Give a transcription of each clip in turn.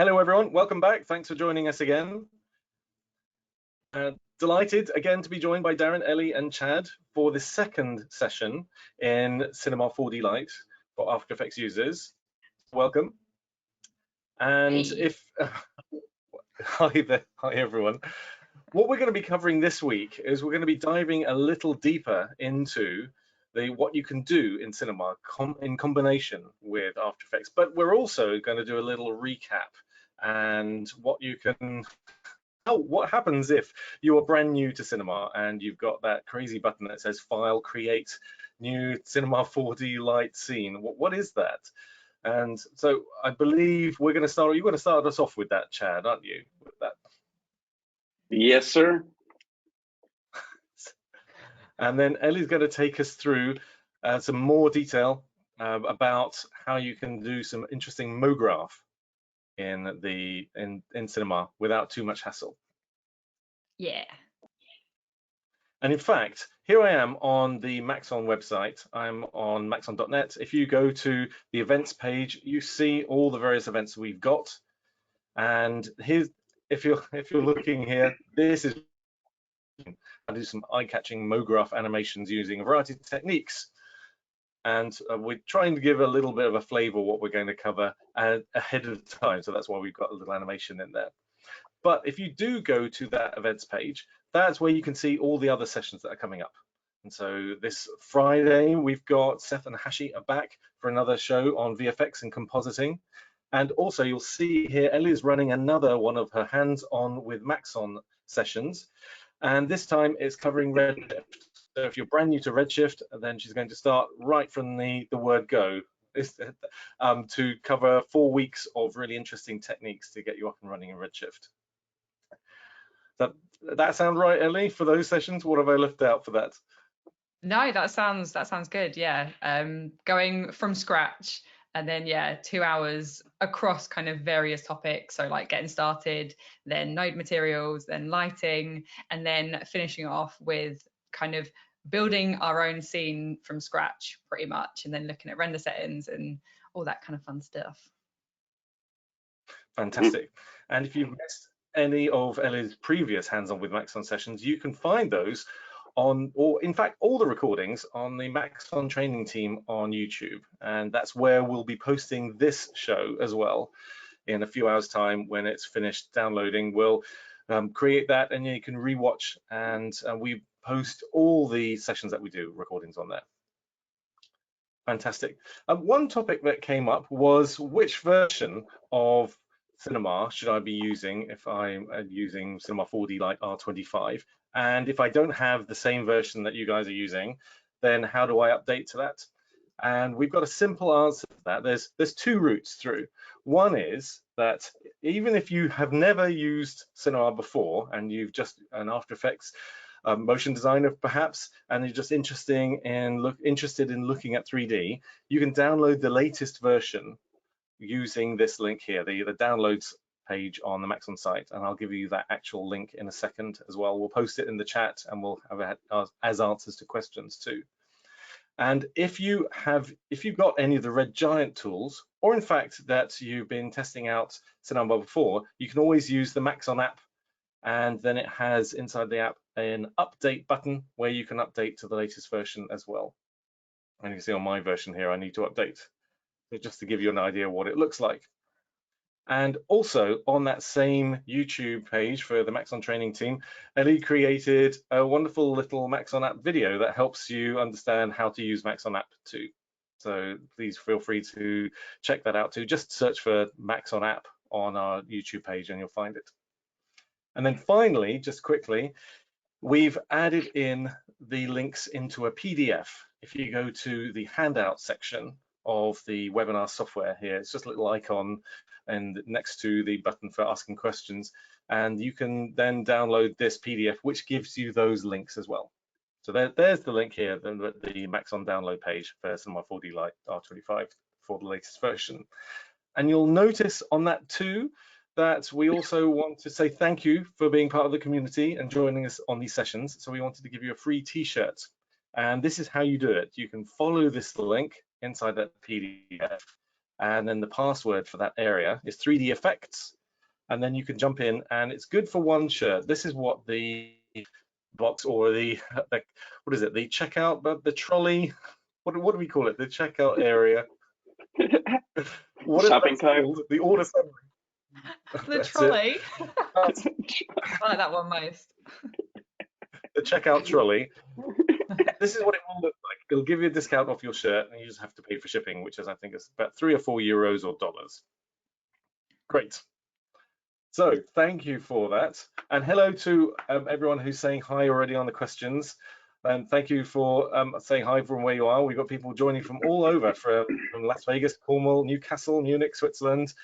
Hello everyone, welcome back. Thanks for joining us again. Delighted again to be joined by Darrin, Elly and Chad for the second session in Cinema 4D Lite for After Effects users. Welcome. And hi there, hi everyone. What we're going to be covering this week is we're going to be diving a little deeper into what you can do in cinema in combination with After Effects, but we're also going to do a little recap and what happens if you are brand new to cinema and you've got that crazy button that says File, Create, New Cinema 4D Lite Scene. What is that? And so I believe you're going to start us off with that, Chad, aren't you? With that. Yes, sir. And then Elly's going to take us through some more detail about how you can do some interesting MoGraph in cinema without too much hassle. Yeah. And in fact, here I am on the Maxon website. I'm on maxon.net. If you go to the events page, you see all the various events we've got. And here's, if you're looking here, this is I do some eye-catching MoGraph animations using a variety of techniques. And we're trying to give a little bit of a flavor of what we're going to cover ahead of time. So that's why we've got a little animation in there. But if you do go to that events page, that's where you can see all the other sessions that are coming up. And so this Friday, we've got Seth and Hashi are back for another show on VFX and compositing. And also you'll see here, Elly is running another one of her hands-on with Maxon sessions. And this time it's covering Redshift. So if you're brand new to Redshift, then she's going to start right from the word go to cover 4 weeks of really interesting techniques to get you up and running in Redshift. That sound right, Elly, for those sessions? What have I left out for that? No, that sounds good. Yeah. Going from scratch, and then 2 hours across kind of various topics. So like getting started, then node materials, then lighting, and then finishing off with kind of building our own scene from scratch pretty much, and then looking at render settings and all that kind of fun stuff. Fantastic. And if you've missed any of Elly's previous hands-on with Maxon sessions, you can find those on, or in fact, all the recordings on the Maxon Training Team on YouTube. And that's where we'll be posting this show as well in a few hours' time. When it's finished downloading, we'll create that and you can rewatch, and we post all the sessions that we do, recordings on there. Fantastic. One topic that came up was which version of Cinema should I be using if I'm using Cinema 4D Lite R25, and if I don't have the same version that you guys are using, then how do I update to that? And we've got a simple answer to that. There's two routes through. One is that even if you have never used Cinema before and you've just an After Effects motion designer perhaps, and you're just interested in looking at 3D, you can download the latest version using this link here, the downloads page on the Maxon site, and I'll give you that actual link in a second as well. We'll post it in the chat and we'll have it as answers to questions too. And if you've got any of the Red Giant tools, or in fact that you've been testing out Cinema before, you can always use the Maxon app, and then it has inside the app an update button where you can update to the latest version as well. And you can see on my version here, I need to update. So just to give you an idea of what it looks like. And also on that same YouTube page for the Maxon Training Team, Elly created a wonderful little Maxon app video that helps you understand how to use Maxon app too. So please feel free to check that out too. Just search for Maxon app on our YouTube page and you'll find it. And then finally, just quickly, we've added in the links into a PDF. If you go to the handout section of the webinar software here, it's just a little icon and next to the button for asking questions, and you can then download this PDF, which gives you those links as well. So there's the link here, the Maxon download page for Cinema 4D Lite R25 for the latest version. And you'll notice on that too that we also want to say thank you for being part of the community and joining us on these sessions. So we wanted to give you a free t-shirt, and this is how you do it. You can follow this link inside that PDF, and then the password for that area is 3D effects, and then you can jump in, and it's good for one shirt. This is what the box, or the what is it, the checkout, but the trolley, what do we call it, the checkout area, what is shopping that cart, called? The order summary. The That's trolley. That's I like that one most. the checkout trolley. This is what it will look like. It'll give you a discount off your shirt, and you just have to pay for shipping, which is, I think, is about €3 or €4 or dollars. Great. So thank you for that, and hello to everyone who's saying hi already on the questions, and thank you for saying hi from where you are. We've got people joining from all over, from Las Vegas, Cornwall, Newcastle, Munich, Switzerland,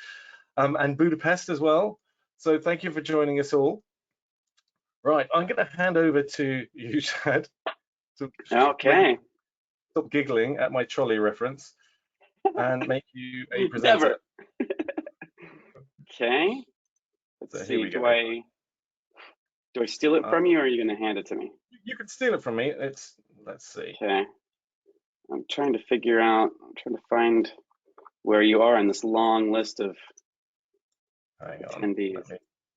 and Budapest as well. So thank you for joining us all. Right, I'm going to hand over to you, Chad. Okay. Stop giggling at my trolley reference and make you a presenter. Never. Okay. Let's So see. here we go. Do I steal it from you, or are you going to hand it to me? You can steal it from me. Let's see. Okay. I'm trying to find where you are in this long list of Hang on. attendees.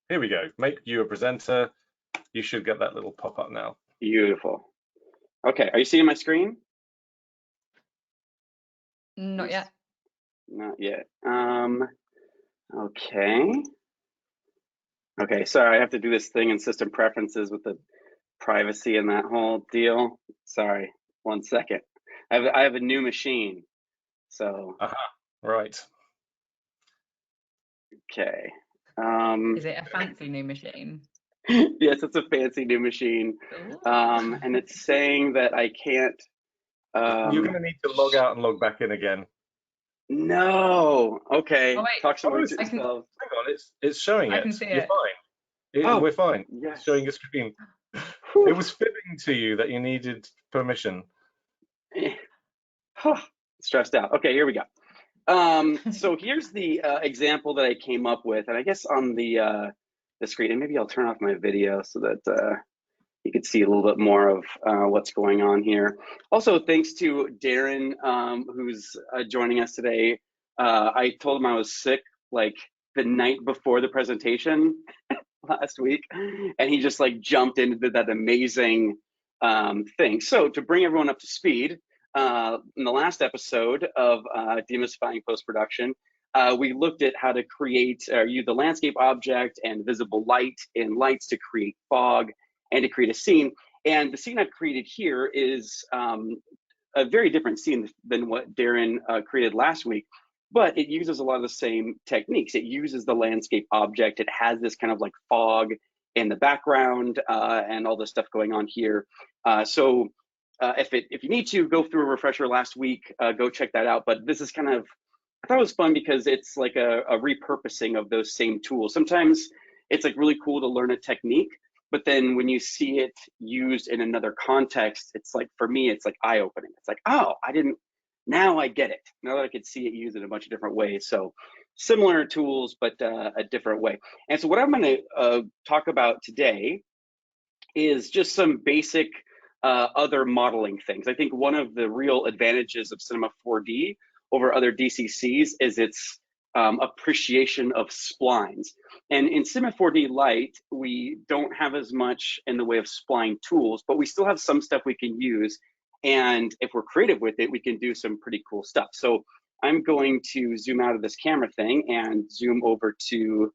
Here we go. Make you a presenter. You should get that little pop-up now. Beautiful. Okay. Are you seeing my screen? Not yet. Not yet. Okay. Okay, sorry, I have to do this thing in system preferences with the privacy and that whole deal. Sorry, 1 second. I have a new machine, so. Right. Okay. Is it a fancy new machine? Yes, it's a fancy new machine. And it's saying that I can't. You're going to need to log out and log back in again. No. Okay. Oh, wait. Talk some more to Hang yourself. on, it's showing it. I can see You're it. fine. We're fine. Yes. It's showing your screen. Whew. It was fibbing to you that you needed permission. Stressed out. Okay, here we go. So here's the example that I came up with, and I guess on the screen, and maybe I'll turn off my video so that you can see a little bit more of what's going on here. Also, thanks to Darrin, who's joining us today. I told him I was sick like the night before the presentation last week, and he just like jumped in and did that amazing thing. So to bring everyone up to speed, in the last episode of Demystifying Post-Production, we looked at how to create or use the landscape object and visible light in lights to create fog and to create a scene. And the scene I've created here is a very different scene than what Darrin created last week, but it uses a lot of the same techniques. It uses the landscape object. It has this kind of like fog in the background and all this stuff going on here. So if you need to go through a refresher last week, go check that out. But this is kind of, I thought it was fun because it's like a repurposing of those same tools. Sometimes it's like really cool to learn a technique, but then when you see it used in another context, it's like, for me, it's like eye-opening. It's like, oh, now I get it. Now that I could see it used in a bunch of different ways. So similar tools, but a different way. And so what I'm gonna talk about today is just some basic other modeling things. I think one of the real advantages of Cinema 4D over other DCCs is its appreciation of splines. And in Cinema 4D Lite, we don't have as much in the way of spline tools, but we still have some stuff we can use. And if we're creative with it, we can do some pretty cool stuff. So I'm going to zoom out of this camera thing and zoom over to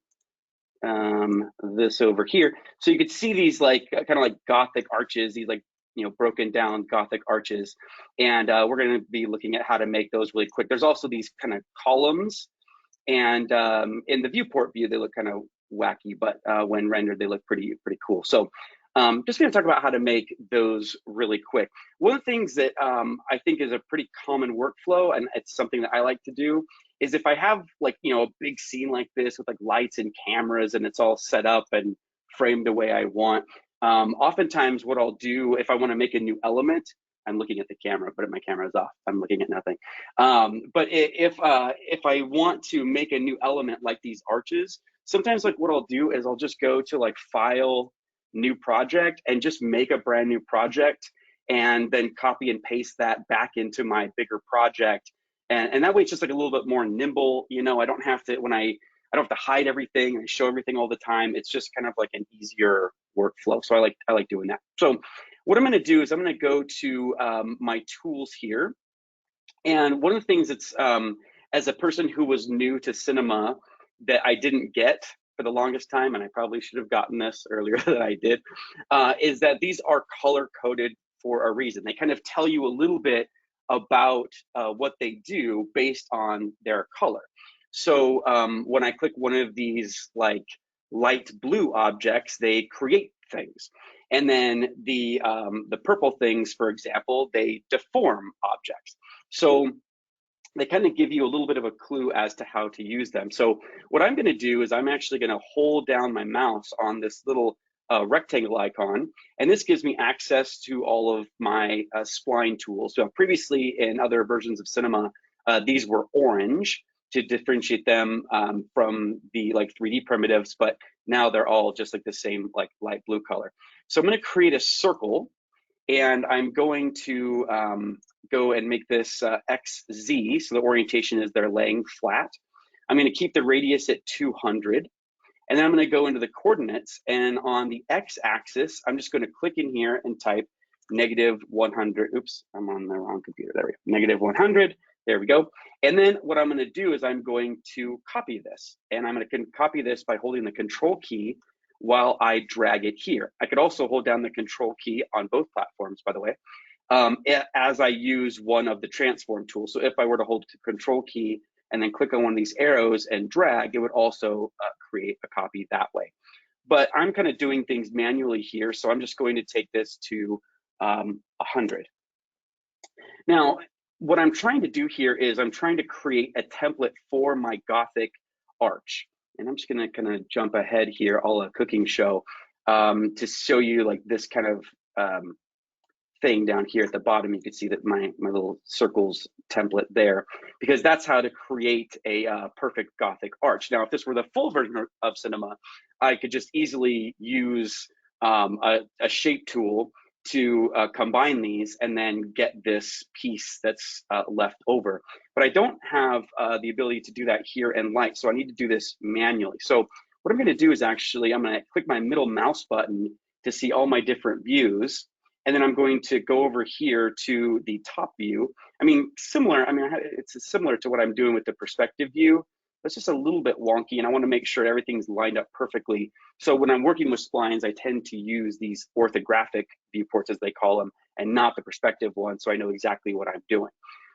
this over here. So you could see these like kind of like Gothic arches, these like, you know, broken down Gothic arches. And we're going to be looking at how to make those really quick. There's also these kind of columns, and in the viewport view, they look kind of wacky, but when rendered, they look pretty cool. So just going to talk about how to make those really quick. One of the things that I think is a pretty common workflow, and it's something that I like to do, is if I have like, you know, a big scene like this with like lights and cameras and it's all set up and framed the way I want, oftentimes what I'll do if I want to make a new element, I'm looking at the camera, but my camera is off. I'm looking at nothing. But if I want to make a new element like these arches, sometimes like what I'll do is I'll just go to like File, New Project, and just make a brand new project, and then copy and paste that back into my bigger project. And that way it's just like a little bit more nimble. You know, I don't have to, I don't have to hide everything and show everything all the time. It's just kind of like an easier workflow. So I like doing that. So what I'm going to do is I'm going to go to my tools here. And one of the things that's, as a person who was new to cinema that I didn't get for the longest time, and I probably should have gotten this earlier than I did, is that these are color coded for a reason. They kind of tell you a little bit about what they do based on their color. So when I click one of these like light blue objects, they create things. And then the purple things, for example, they deform objects. So they kind of give you a little bit of a clue as to how to use them. So what I'm going to do is I'm actually going to hold down my mouse on this little rectangle icon, and this gives me access to all of my spline tools. So previously in other versions of Cinema, these were orange to differentiate them from the like 3D primitives, but now they're all just like the same like light blue color. So I'm going to create a circle, and I'm going to go and make this XZ, so the orientation is they're laying flat. I'm going to keep the radius at 200, and then I'm going to go into the coordinates, and on the X-axis, I'm just going to click in here and type -100. Oops, I'm on the wrong computer. There we go. -100. There we go. And then what I'm going to do is I'm going to copy this, and I'm going to copy this by holding the Control key while I drag it here. I could also hold down the Control key on both platforms, by the way, as I use one of the transform tools. So if I were to hold the Control key and then click on one of these arrows and drag, it would also create a copy that way. But I'm kind of doing things manually here, so I'm just going to take this to 100. Now, what I'm trying to do here is I'm trying to create a template for my Gothic arch. And I'm just gonna kind of jump ahead here, all a cooking show, to show you like this kind of thing down here at the bottom. You can see that my little circles template there, because that's how to create a perfect Gothic arch. Now, if this were the full version of Cinema, I could just easily use a shape tool to combine these and then get this piece that's left over. But I don't have the ability to do that here in Light, so I need to do this manually. So what I'm gonna do is actually, I'm gonna click my middle mouse button to see all my different views, and then I'm going to go over here to the top view. It's similar to what I'm doing with the perspective view. It's just a little bit wonky, and I want to make sure everything's lined up perfectly. So when I'm working with splines, I tend to use these orthographic viewports, as they call them, and not the perspective one, so I know exactly what I'm doing.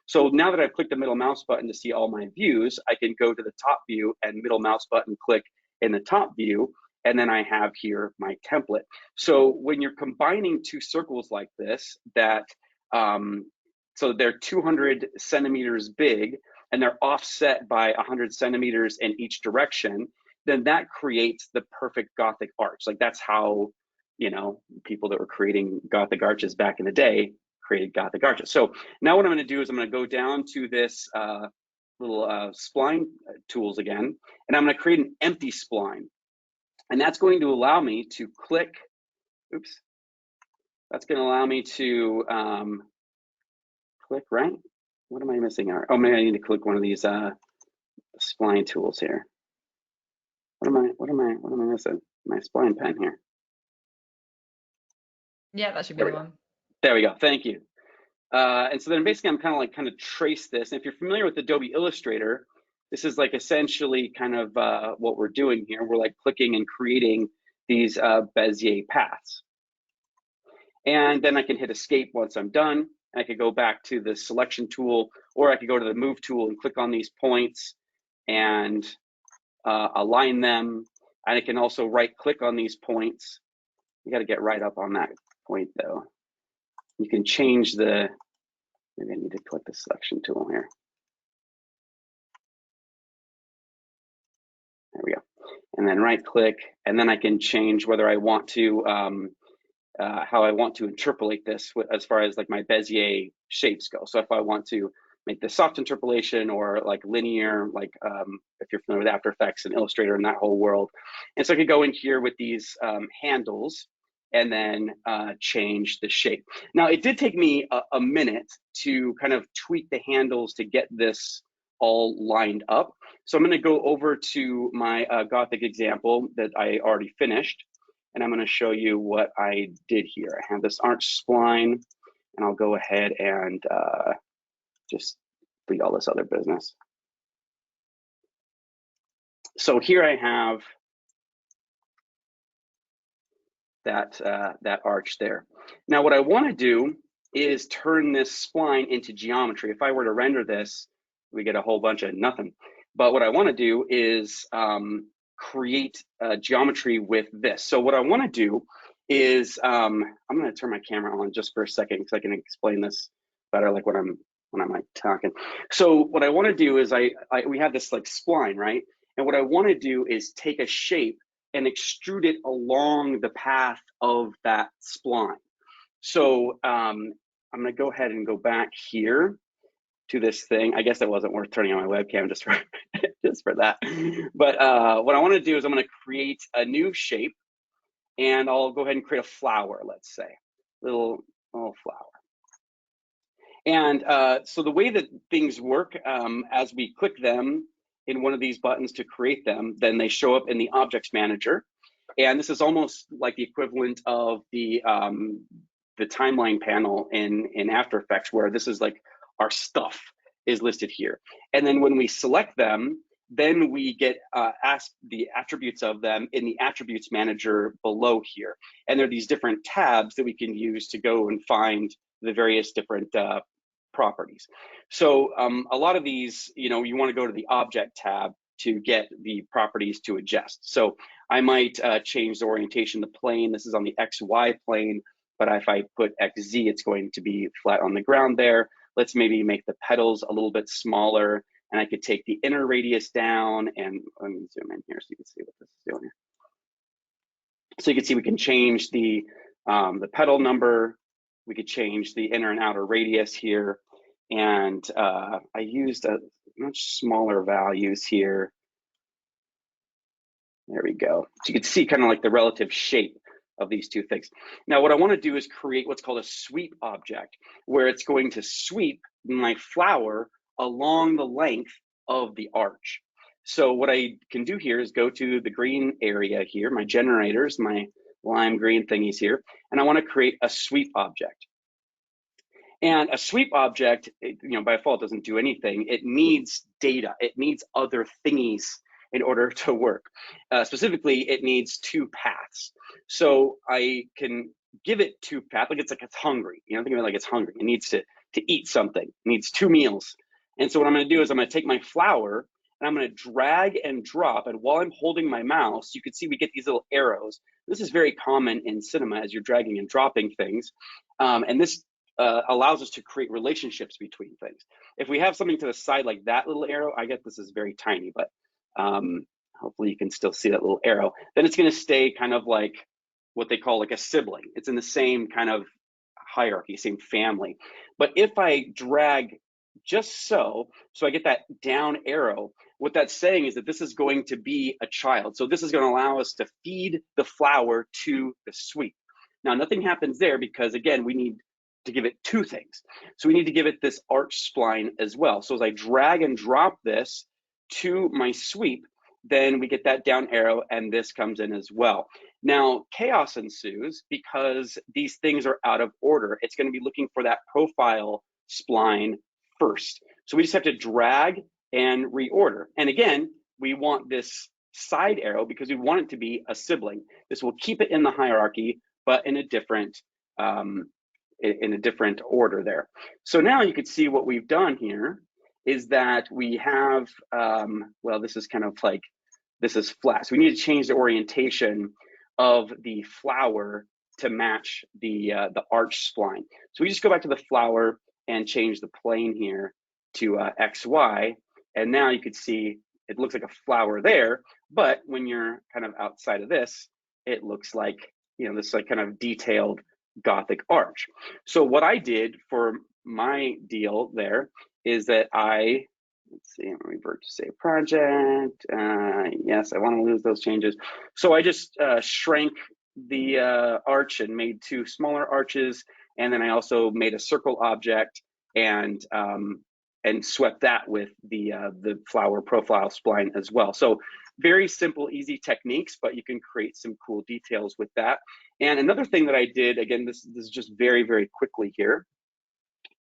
So now that I've clicked the middle mouse button to see all my views, I can go to the top view and middle mouse button click in the top view, and then I have here my template. So when you're combining two circles like this, so they're 200 centimeters big, and they're offset by 100 centimeters in each direction, then that creates the perfect Gothic arch. Like that's how, people that were creating Gothic arches back in the day created Gothic arches. So now what I'm going to do is I'm going to go down to this little spline tools again, and I'm going to create an empty spline. And that's going to allow me to click, that's going to allow me to click, right? What am I missing? Oh, maybe I need to click one of these spline tools here. What am I missing? My spline pen here. Yeah, that should be the one. There we go. Thank you. And so then basically I'm kind of trace this. And if you're familiar with Adobe Illustrator, this is like essentially kind of what we're doing here. We're like clicking and creating these Bezier paths. And then I can hit escape once I'm done. I could go back to the selection tool, or I could go to the move tool and click on these points and align them. And I can also right click on these points. You got to get right up on that point though. You can change maybe I need to click the selection tool here. There we go. And then right click, and then I can change whether I want to, how I want to interpolate this as far as like my Bezier shapes go. So if I want to make this soft interpolation or like linear, like if you're familiar with After Effects and Illustrator and that whole world. And so I could go in here with these handles, and then change the shape. Now, it did take me a minute to kind of tweak the handles to get this all lined up. So I'm going to go over to my Gothic example that I already finished, and I'm going to show you what I did here. I have this arch spline, and I'll go ahead and just delete all this other business. So here I have that arch there. Now, what I want to do is turn this spline into geometry. If I were to render this, we get a whole bunch of nothing. But what I want to do is create geometry with this. So what I want to do is I'm going to turn my camera on just for a second because I can explain this better, like when I'm like talking. So what I want to do is we have this like spline, right? And what I want to do is take a shape and extrude it along the path of that spline. So I'm going to go ahead and go back here to this thing. I guess it wasn't worth turning on my webcam just for just for that. But what I want to do is I'm going to create a new shape, and I'll go ahead and create a flower. Let's say little flower. And so the way that things work, as we click them in one of these buttons to create them, then they show up in the Objects Manager. And this is almost like the equivalent of the timeline panel in After Effects, where this is like our stuff is listed here. And then when we select them, then we get asked the attributes of them in the Attributes Manager below here. And there are these different tabs that we can use to go and find the various different properties. So a lot of these, you want to go to the Object tab to get the properties to adjust. So I might change the orientation of the plane. This is on the XY plane, but if I put XZ, it's going to be flat on the ground there. Let's maybe make the petals a little bit smaller, and I could take the inner radius down, and let me zoom in here so you can see what this is doing here. So you can see we can change the petal number. We could change the inner and outer radius here. And I used a much smaller values here. There we go. So you can see kind of like the relative shape of these two things. Now, what I want to do is create what's called a sweep object, where it's going to sweep my flower along the length of the arch. So what I can do here is go to the green area here, my generators, my lime green thingies here, and I want to create a sweep object. And a sweep object, by default doesn't do anything. It needs data. It needs other thingies in order to work. Specifically, it needs two paths. So I can give it two paths, like it's hungry. Think of it like it's hungry. It needs to eat something. It needs two meals. And so what I'm going to do is I'm going to take my flower and I'm going to drag and drop. And while I'm holding my mouse, you can see we get these little arrows. This is very common in cinema as you're dragging and dropping things. And this allows us to create relationships between things. If we have something to the side like that little arrow, I get this is very tiny, but hopefully you can still see that little arrow. Then it's going to stay kind of like what they call like a sibling. It's in the same kind of hierarchy, same family. But if I drag just so I get that down arrow, what that's saying is that this is going to be a child. So this is going to allow us to feed the flower to the sweep. Now, nothing happens there because, again, we need to give it two things. So we need to give it this arch spline as well. So as I drag and drop this to my sweep, then we get that down arrow and this comes in as well. Now, chaos ensues because these things are out of order. It's going to be looking for that profile spline first. So we just have to drag and reorder. And again, we want this side arrow because we want it to be a sibling. This will keep it in the hierarchy, but in a different order there. So now you can see what we've done here is that we have, well, this is kind of like, this is flat. So we need to change the orientation of the flower to match the arch spline. So we just go back to the flower and change the plane here to XY. And now you can see it looks like a flower there, but when you're kind of outside of this, it looks like, this like kind of detailed Gothic arch. So what I did for my deal there is that let's see, I'm gonna revert to save project. Yes, I want to lose those changes. So I just shrank the arch and made 2 smaller arches, and then I also made a circle object and swept that with the flower profile spline as well. So very simple, easy techniques, but you can create some cool details with that. And another thing that I did, again, this is just very, very quickly here,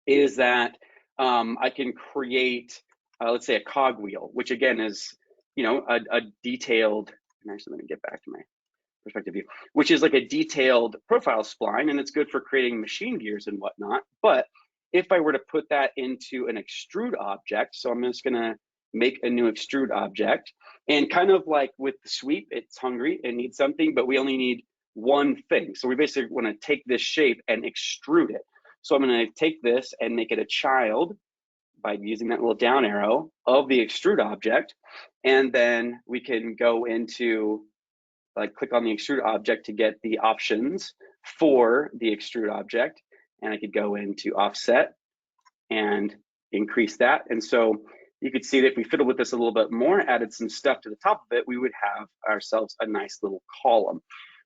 is that I can create, let's say, a cogwheel, which again is, you know, a detailed, and actually let me get back to my perspective view, which is like a detailed profile spline, and it's good for creating machine gears and whatnot. But if I were to put that into an extrude object, so I'm just gonna make a new extrude object, and kind of like with the sweep, it's hungry, it needs something, but we only need one thing. So we basically wanna take this shape and extrude it. So I'm gonna take this and make it a child by using that little down arrow of the extrude object, and then we can go into, like, click on the extrude object to get the options for the extrude object, and I could go into offset and increase that. And so you could see that if we fiddled with this a little bit more, added some stuff to the top of it, we would have ourselves a nice little column.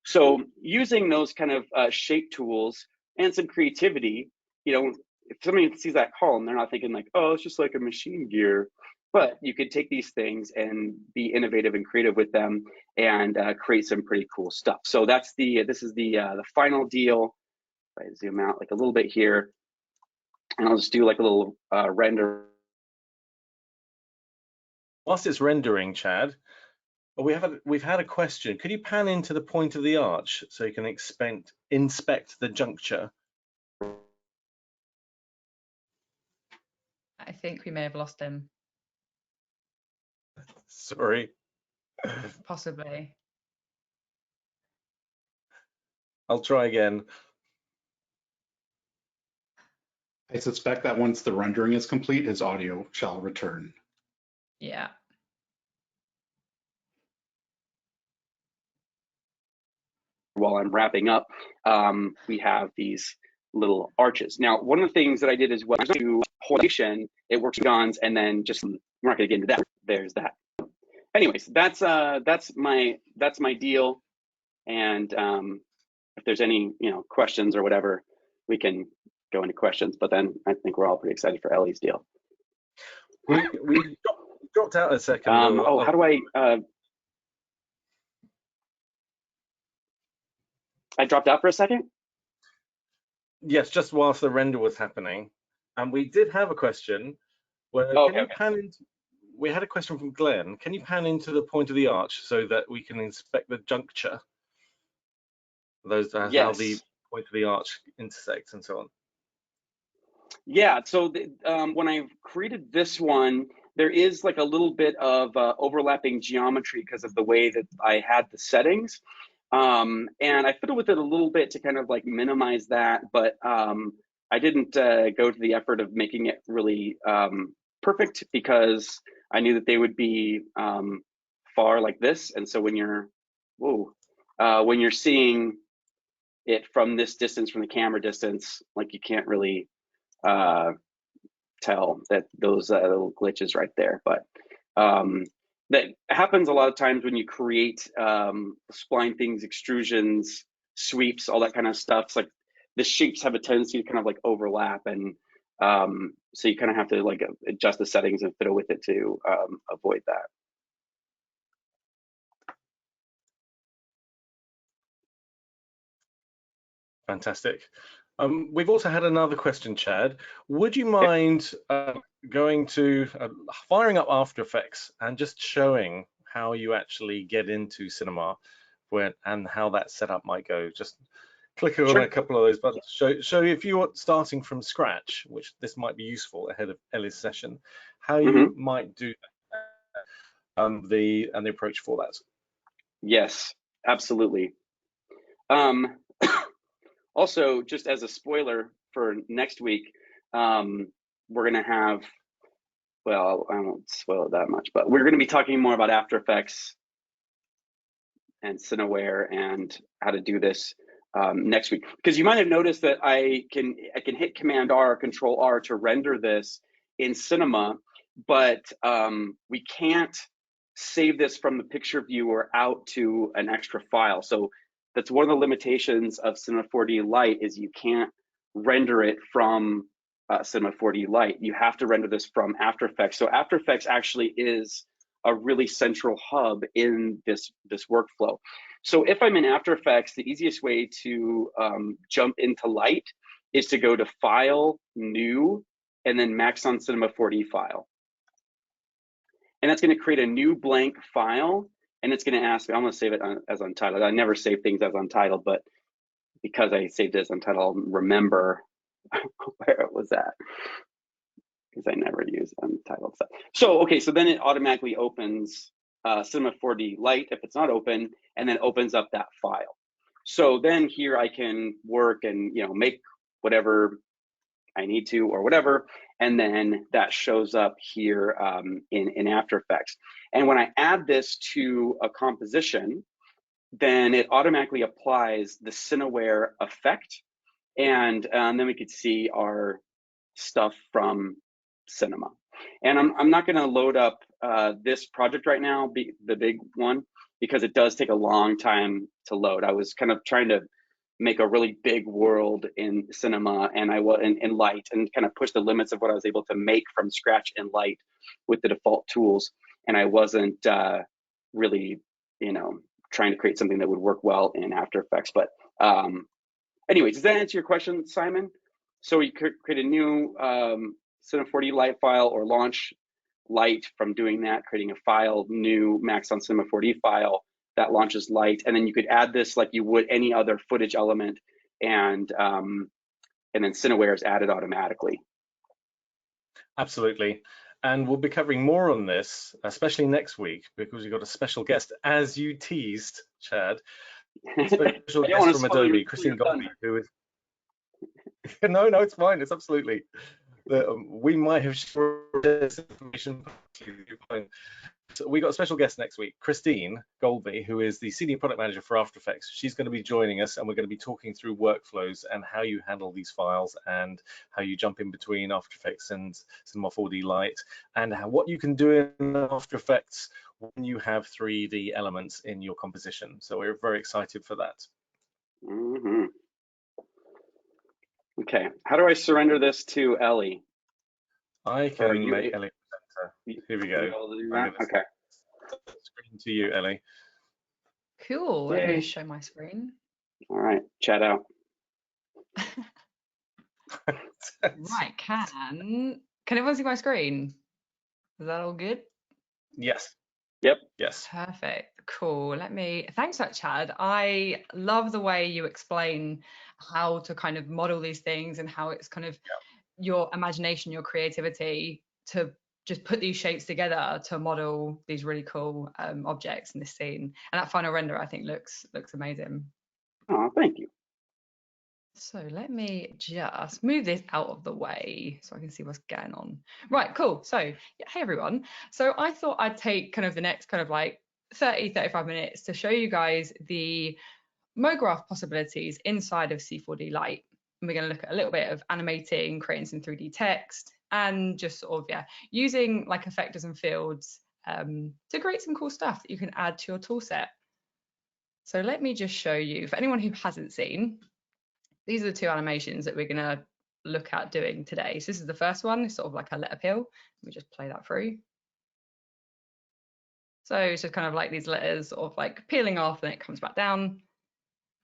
So using those kind of shape tools and some creativity, you know, if somebody sees that column, they're not thinking like, oh, it's just like a machine gear. But you could take these things and be innovative and creative with them and create some pretty cool stuff. So that's this is the final deal. If I zoom out like a little bit here, and I'll just do like a little render. Whilst it's rendering, Chad, we've had a question. Could you pan into the point of the arch so you can inspect the juncture? I think we may have lost him. Sorry. Possibly. I'll try again. I suspect that once the rendering is complete, his audio shall return. Yeah. While I'm wrapping up, we have these little arches. Now, one of the things that I did as well to formation, it works with guns, and then just, we're not going to get into that. There's that. Anyways, that's my deal. And if there's any questions or whatever, we can go into questions. But then I think we're all pretty excited for Elly's deal. We dropped out a second. How do I dropped out for a second? Yes, just whilst the render was happening. And we did have a question where we had a question from Glenn. Can you pan into the point of the arch so that we can inspect the juncture? Those how the point of the arch intersects and so on. Yeah, so when I created this one, there is like a little bit of overlapping geometry because of the way that I had the settings. And I fiddled with it a little bit to kind of like minimize that, but I didn't go to the effort of making it really perfect because I knew that they would be far like this. And so when you're seeing it from this distance, from the camera distance, like you can't really tell that those little glitches right there. But that happens a lot of times when you create spline things, extrusions, sweeps, all that kind of stuff. It's like the shapes have a tendency to kind of like overlap, and so you kind of have to like adjust the settings and fiddle with it to avoid that. Fantastic. We've also had another question, Chad. Would you mind going to firing up After Effects and just showing how you actually get into cinema and how that setup might go? Just click on a couple of those buttons. Show if you're starting from scratch, which this might be useful ahead of Elly's session, how you might do the approach for that. Yes, absolutely. Also, just as a spoiler for next week, we're going to have, well, I won't spoil it that much, but we're going to be talking more about After Effects and Cineware and how to do this next week. Because you might have noticed that I can hit Command R or Control R to render this in Cinema, but we can't save this from the picture viewer out to an extra file. So that's one of the limitations of Cinema 4D Lite is you can't render it from Cinema 4D Lite. You have to render this from After Effects. So After Effects actually is a really central hub in this workflow. So if I'm in After Effects, the easiest way to jump into Lite is to go to File, New, and then Maxon Cinema 4D File. And that's going to create a new blank file, and it's going to ask me, I'm going to save it as untitled. I never save things as untitled, but because I saved it as untitled, I'll remember where it was at, because I never use untitled stuff. So, okay, so then it automatically opens Cinema 4D Lite if it's not open, and then opens up that file. So then here I can work and, you know, make whatever I need to or whatever, and then that shows up here in After Effects. And when I add this to a composition, then it automatically applies the Cineware effect, and then we could see our stuff from Cinema. And I'm not going to load up this project right now, the big one, because it does take a long time to load. I was kind of trying to make a really big world in Cinema, and I was in Lite, and kind of push the limits of what I was able to make from scratch in Lite with the default tools. And I wasn't really, you know, trying to create something that would work well in After Effects. But anyways, does that answer your question, Simon? So you could create a new Cinema 4D Lite file, or launch Lite from doing that, creating a file, new Maxon Cinema 4D file that launches Lite, and then you could add this like you would any other footage element, and then Cineware is added automatically. Absolutely. And we'll be covering more on this, especially next week, because we've got a special guest, as you teased, Chad. Special guest from Adobe, Christine Golby, who is... No, it's fine. It's absolutely... we might have shared this information. So we got a special guest next week, Christine Golby, who is the Senior Product Manager for After Effects. She's going to be joining us, and we're going to be talking through workflows and how you handle these files, and how you jump in between After Effects and Cinema 4D Lite, and what you can do in After Effects when you have 3D elements in your composition. So we're very excited for that. Mm-hmm. Okay, how do I surrender this to Elly? I can make Elly presenter. Here we go. Okay. Screen to you, Elly. Cool. Let me show my screen. All right, chat out. Right, can everyone see my screen? Is that all good? Yes. Yep. Yes. Perfect. Cool. Thanks for that, Chad. I love the way you explain how to kind of model these things, and how it's kind of your imagination, your creativity to just put these shapes together to model these really cool objects in this scene. And that final render, I think, looks amazing. Oh, thank you. So let me just move this out of the way so I can see what's going on. Right, cool. So yeah, hey everyone. So I thought I'd take kind of the next kind of like 30-35 minutes to show you guys the MoGraph possibilities inside of C4D Lite. And we're going to look at a little bit of animating, creating some 3D text, and just sort of using like effectors and fields to create some cool stuff that you can add to your tool set. So let me just show you, for anyone who hasn't seen, these are the two animations that we're going to look at doing today. So this is the first one, it's sort of like a letter peel. Let me just play that through. So it's just kind of like these letters sort of like peeling off, and it comes back down.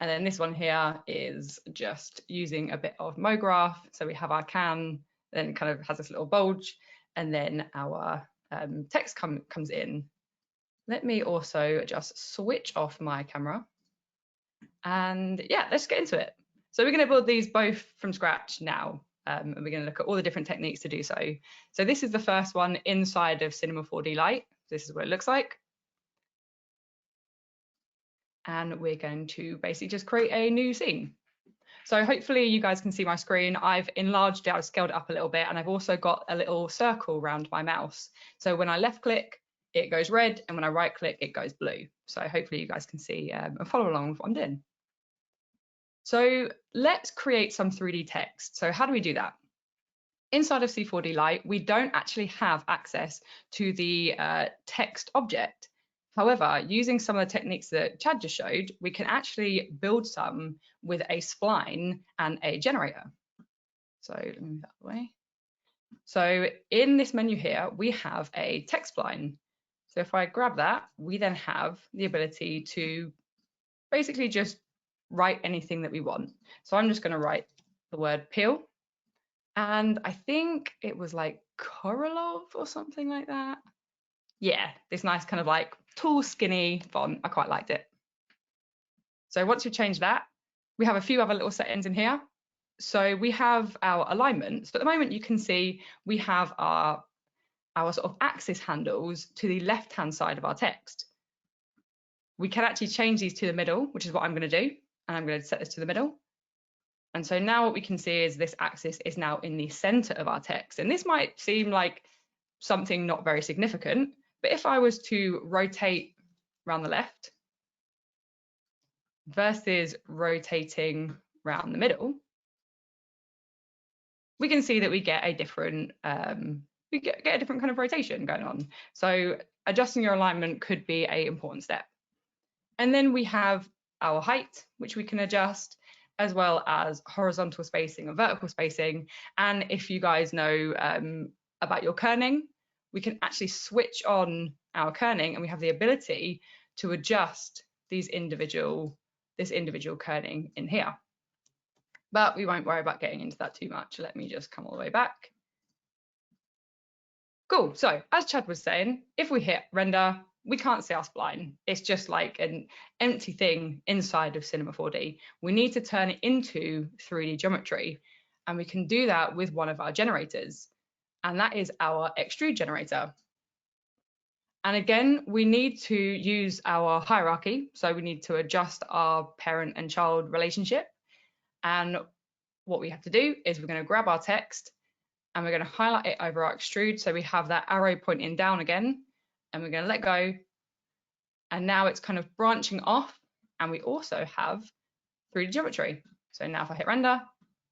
And then this one here is just using a bit of MoGraph. So we have our can, then kind of has this little bulge, and then our text comes in. Let me also just switch off my camera. And yeah, let's get into it. So we're going to build these both from scratch now, and we're going to look at all the different techniques to do so. So this is the first one inside of Cinema 4D Lite. This is what it looks like. And we're going to basically just create a new scene. So hopefully you guys can see my screen. I've enlarged it, I've scaled it up a little bit, and I've also got a little circle around my mouse. So when I left click, it goes red, and when I right click, it goes blue. So hopefully you guys can see and follow along with what I'm doing. So let's create some 3D text. So how do we do that? Inside of C4D Lite, we don't actually have access to the text object However, using some of the techniques that Chad just showed, we can actually build some with a spline and a generator. So let me move that away. So in this menu here, we have a text spline. So if I grab that, we then have the ability to basically just write anything that we want. So I'm just going to write the word peel. And I think it was like Korolov or something like that. Yeah, this nice kind of like tall, skinny font. I quite liked it. So once we've changed that, we have a few other little settings in here. So we have our alignment. So at the moment, you can see we have our sort of axis handles to the left-hand side of our text. We can actually change these to the middle, which is what I'm going to do. And I'm going to set this to the middle. And so now what we can see is this axis is now in the center of our text. And this might seem like something not very significant, but if I was to rotate around the left versus rotating around the middle, we can see that we get a different get a different kind of rotation going on. So adjusting your alignment could be an important step. And then we have our height, which we can adjust, as well as horizontal spacing and vertical spacing. And if you guys know about your kerning, we can actually switch on our kerning, and we have the ability to adjust this individual kerning in here. But we won't worry about getting into that too much. Let me just come all the way back. Cool. So as Chad was saying, if we hit render, we can't see our spline. It's just like an empty thing inside of Cinema 4D. We need to turn it into 3D geometry, and we can do that with one of our generators, and that is our extrude generator. And again, we need to use our hierarchy. So we need to adjust our parent and child relationship. And what we have to do is we're going to grab our text and we're going to highlight it over our extrude. So we have that arrow pointing down again, and we're going to let go. And now it's kind of branching off, and we also have 3D geometry. So now if I hit render,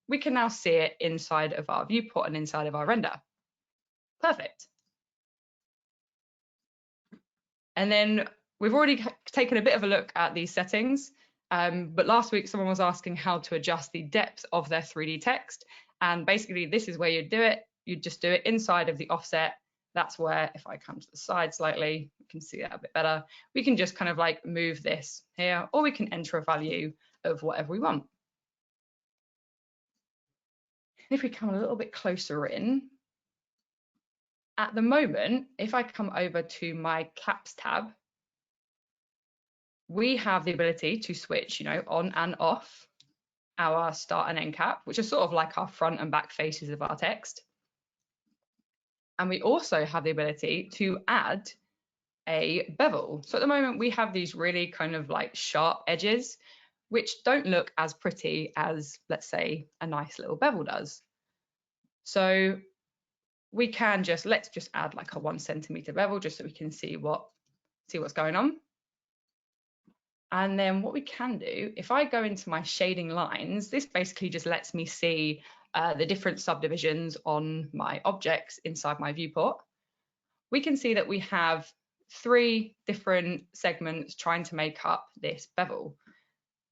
we can now see it inside of our viewport and inside of our render. Perfect. And then we've already taken a bit of a look at these settings, but last week someone was asking how to adjust the depth of their 3D text. And basically this is where you'd do it. You'd just do it inside of the offset. That's where, if I come to the side slightly, you can see that a bit better. We can just kind of like move this here, or we can enter a value of whatever we want. If we come a little bit closer in, at the moment, if I come over to my caps tab, we have the ability to switch, on and off our start and end cap, which is sort of like our front and back faces of our text. And we also have the ability to add a bevel. So at the moment, we have these really kind of like sharp edges, which don't look as pretty as, let's say, a nice little bevel does. So we can let's just add like a 1 centimeter bevel just so we can see what's going on. And then what we can do, if I go into my shading lines, this basically just lets me see the different subdivisions on my objects inside my viewport. We can see that we have 3 different segments trying to make up this bevel,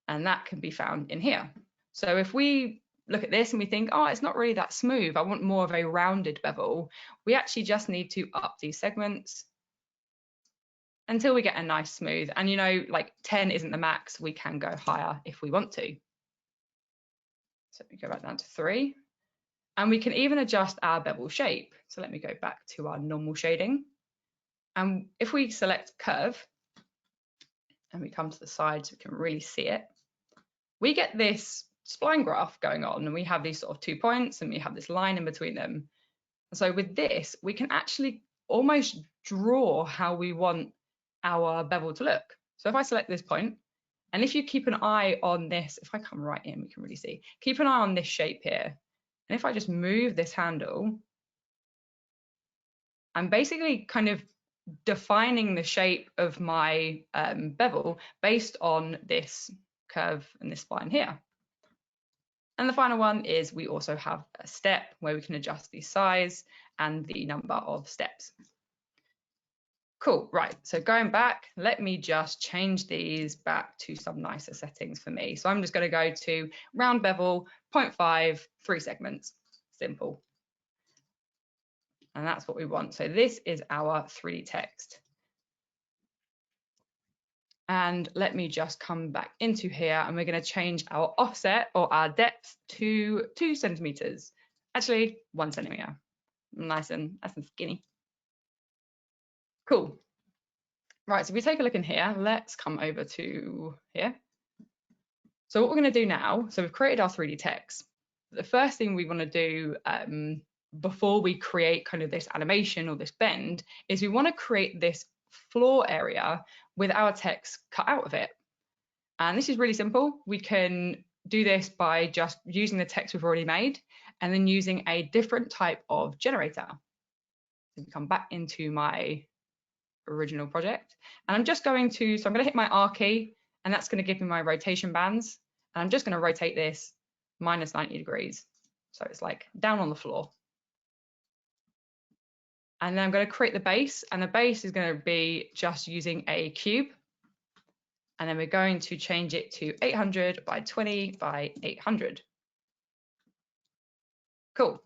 and that can be found in here. So if we look at this and we think, oh, it's not really that smooth, I want more of a rounded bevel, we actually just need to up these segments until we get a nice smooth. And like 10 isn't the max, we can go higher if we want to. So we go back down to 3, and we can even adjust our bevel shape. So let me go back to our normal shading, and if we select curve and we come to the side so we can really see it, we get this spline graph going on, and we have these sort of 2 points and we have this line in between them. And so with this, we can actually almost draw how we want our bevel to look. So if I select this point, and if you keep an eye on this, if I come right in, we can really see, keep an eye on this shape here. And if I just move this handle, I'm basically kind of defining the shape of my bevel based on this curve and this spline here. And the final one is we also have a step where we can adjust the size and the number of steps. Cool, right, so going back, let me just change these back to some nicer settings for me. So I'm just going to go to round bevel, 0.5, 3 segments, simple. And that's what we want. So this is our 3D text. And let me just come back into here and we're going to change our offset or our depth to 2 centimeters. Actually, 1 centimeter. Nice and skinny. Cool. Right, so if we take a look in here, let's come over to here. So what we're going to do now, so we've created our 3D text. The first thing we want to do before we create kind of this animation or this bend is we want to create this floor area with our text cut out of it. And this is really simple. We can do this by just using the text we've already made and then using a different type of generator. So we come back into my original project and I'm just going to, so I'm going to hit my R key and that's going to give me my rotation bands. And I'm just going to rotate this minus 90 degrees. So it's like down on the floor. And then I'm going to create the base, and the base is going to be just using a cube. And then we're going to change it to 800 by 20 by 800. Cool.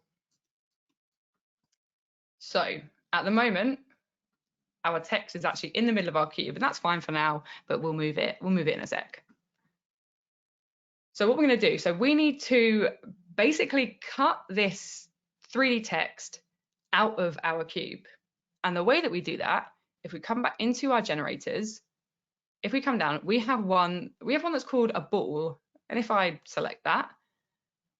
So at the moment, our text is actually in the middle of our cube, and that's fine for now, but we'll move it in a sec. So what we're going to do, so we need to basically cut this 3D text out of our cube. And the way that we do that, if we come back into our generators, if we come down, we have one that's called a bool. And if I select that,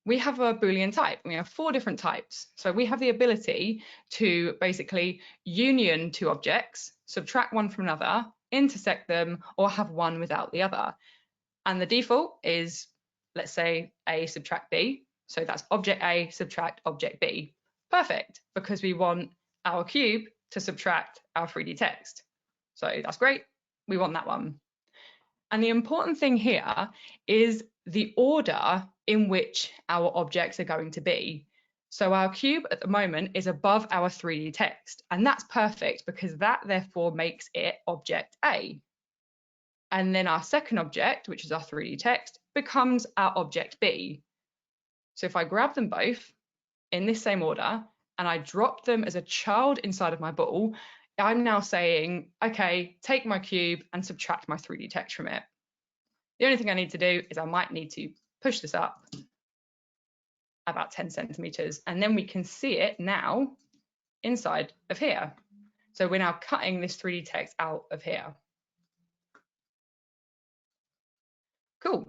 we have a Boolean type. We have 4 different types. So we have the ability to basically union 2 objects, subtract one from another, intersect them, or have one without the other. And the default is, let's say, A subtract B. So that's object A subtract object B. Perfect, because we want our cube to subtract our 3D text. So that's great. We want that one. And the important thing here is the order in which our objects are going to be. So our cube at the moment is above our 3D text, and that's perfect because that therefore makes it object A. And then our second object, which is our 3D text, becomes our object B. So if I grab them both in this same order and I drop them as a child inside of my bool, I'm now saying, okay, take my cube and subtract my 3D text from it. The only thing I need to do is I might need to push this up about 10 centimeters, and then we can see it now inside of here. So we're now cutting this 3D text out of here. Cool.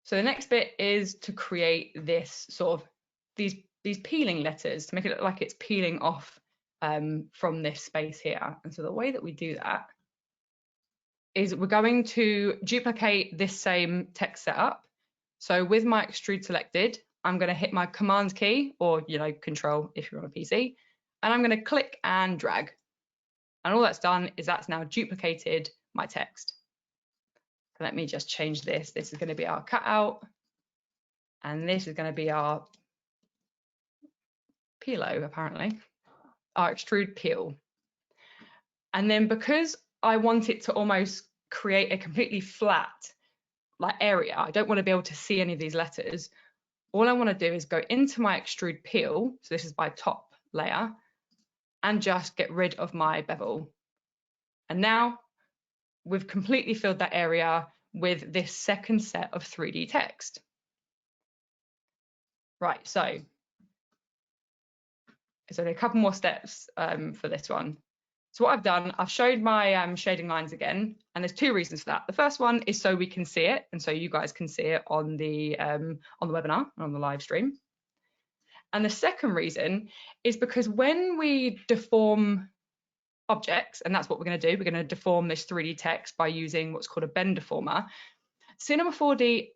So the next bit is to create this sort of these peeling letters to make it look like it's peeling off from this space here. And so the way that we do that is we're going to duplicate this same text setup. So with my extrude selected, I'm going to hit my command key, or control if you're on a PC, and I'm going to click and drag. And all that's done is that's now duplicated my text. So let me just change this. This is going to be our cutout, and this is going to be our peelo, apparently, our extrude peel. And then because I want it to almost create a completely flat area, I don't want to be able to see any of these letters. All I want to do is go into my extrude peel, so this is my top layer, and just get rid of my bevel. And now we've completely filled that area with this second set of 3D text. Right, so there's only a couple more steps for this one. So what I've done, I've showed my shading lines again, and there's 2 reasons for that. The first one is so we can see it, and so you guys can see it on the webinar, on the live stream. And the second reason is because when we deform objects, and that's what we're going to do, we're going to deform this 3D text by using what's called a bend deformer. Cinema 4D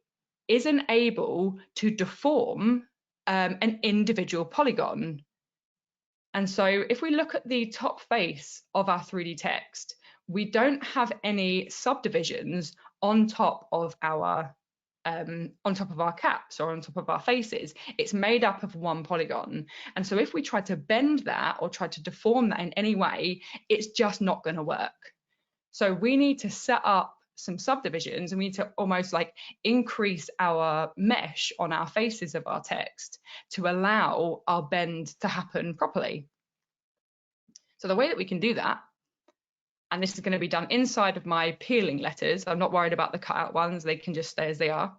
isn't able to deform an individual polygon. And so if we look at the top face of our 3D text, we don't have any subdivisions on top of our on top of our caps or on top of our faces. It's made up of one polygon. And so if we try to bend that or try to deform that in any way, it's just not going to work. So we need to set up some subdivisions, and we need to almost like increase our mesh on our faces of our text to allow our bend to happen properly. So the way that we can do that, and this is going to be done inside of my peeling letters. I'm not worried about the cutout ones. They can just stay as they are.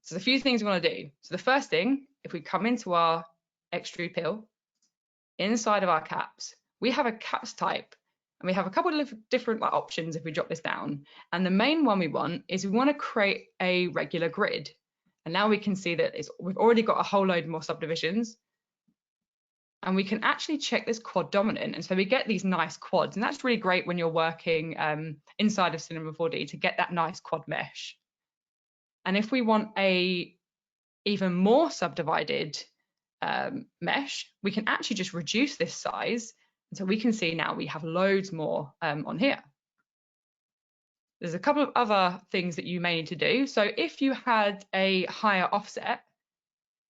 So there's a few things we want to do. So the first thing, if we come into our extrude peel, inside of our caps, we have a caps type, and we have a couple of different options if we drop this down. And the main one we want is we want to create a regular grid. And now we can see that we've already got a whole load more subdivisions. And we can actually check this quad dominant. And so we get these nice quads. And that's really great when you're working inside of Cinema 4D to get that nice quad mesh. And if we want a even more subdivided mesh, we can actually just reduce this size. And so we can see now we have loads more on here. There's a couple of other things that you may need to do. So if you had a higher offset,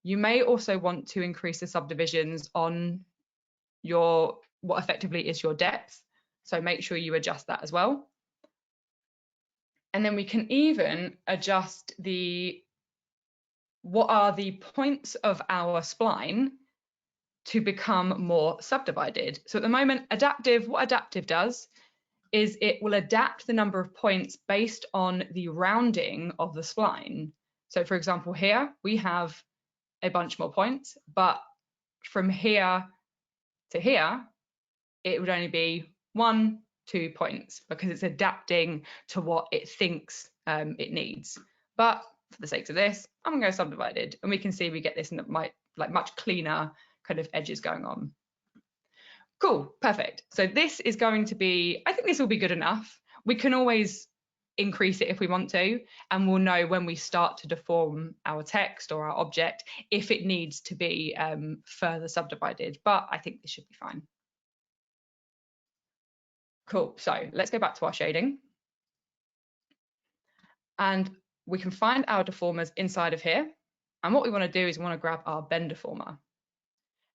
you may also want to increase the subdivisions on what effectively is your depth. So make sure you adjust that as well. And then we can even adjust what are the points of our spline to become more subdivided. So at the moment, what adaptive does is it will adapt the number of points based on the rounding of the spline. So for example, here we have a bunch more points, but from here to here, it would only be 1, 2 points because it's adapting to what it thinks it needs. But for the sake of this, I'm gonna go subdivided, and we can see we get this much cleaner kind of edges going on. Cool, perfect. So this is going to be, I think this will be good enough. We can always increase it if we want to, and we'll know when we start to deform our text or our object if it needs to be further subdivided, but I think this should be fine. Cool, so let's go back to our shading. And we can find our deformers inside of here. And what we want to do is we want to grab our bend deformer.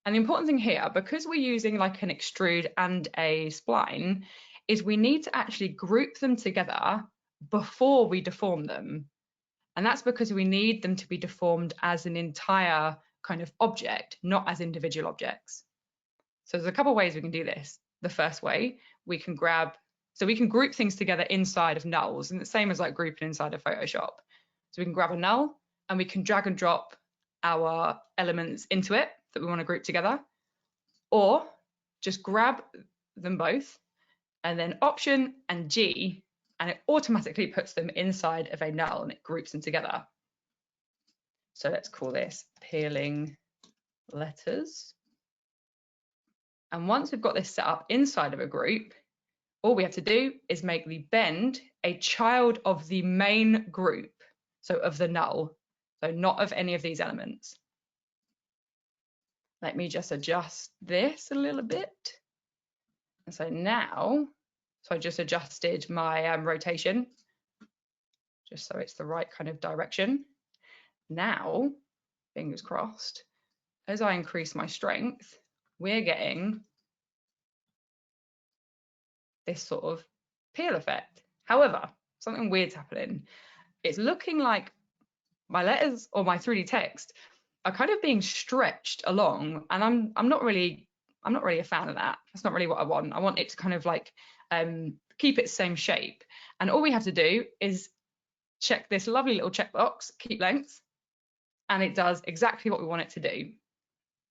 And the important thing here, because we're using like an extrude and a spline, is we need to actually group them together before we deform them. And that's because we need them to be deformed as an entire kind of object, not as individual objects. So there's a couple of ways we can do this. The first way, we can group things together inside of nulls, and the same as like grouping inside of Photoshop. So we can grab a null and we can drag and drop our elements into it that we want to group together, or just grab them both and then Option and G, and it automatically puts them inside of a null and it groups them together. So let's call this peeling letters. And once we've got this set up inside of a group, all we have to do is make the bend a child of the main group, so of the null, so not of any of these elements. Let me just adjust this a little bit. And so now, I just adjusted my rotation, just so it's the right kind of direction. Now, fingers crossed, as I increase my strength, we're getting this sort of peel effect. However, something weird's happening. It's looking like my letters or my 3D text are kind of being stretched along, and I'm not really a fan of that. That's not really what I want. I want it to kind of like keep its same shape. And all we have to do is check this lovely little checkbox, keep length, and it does exactly what we want it to do.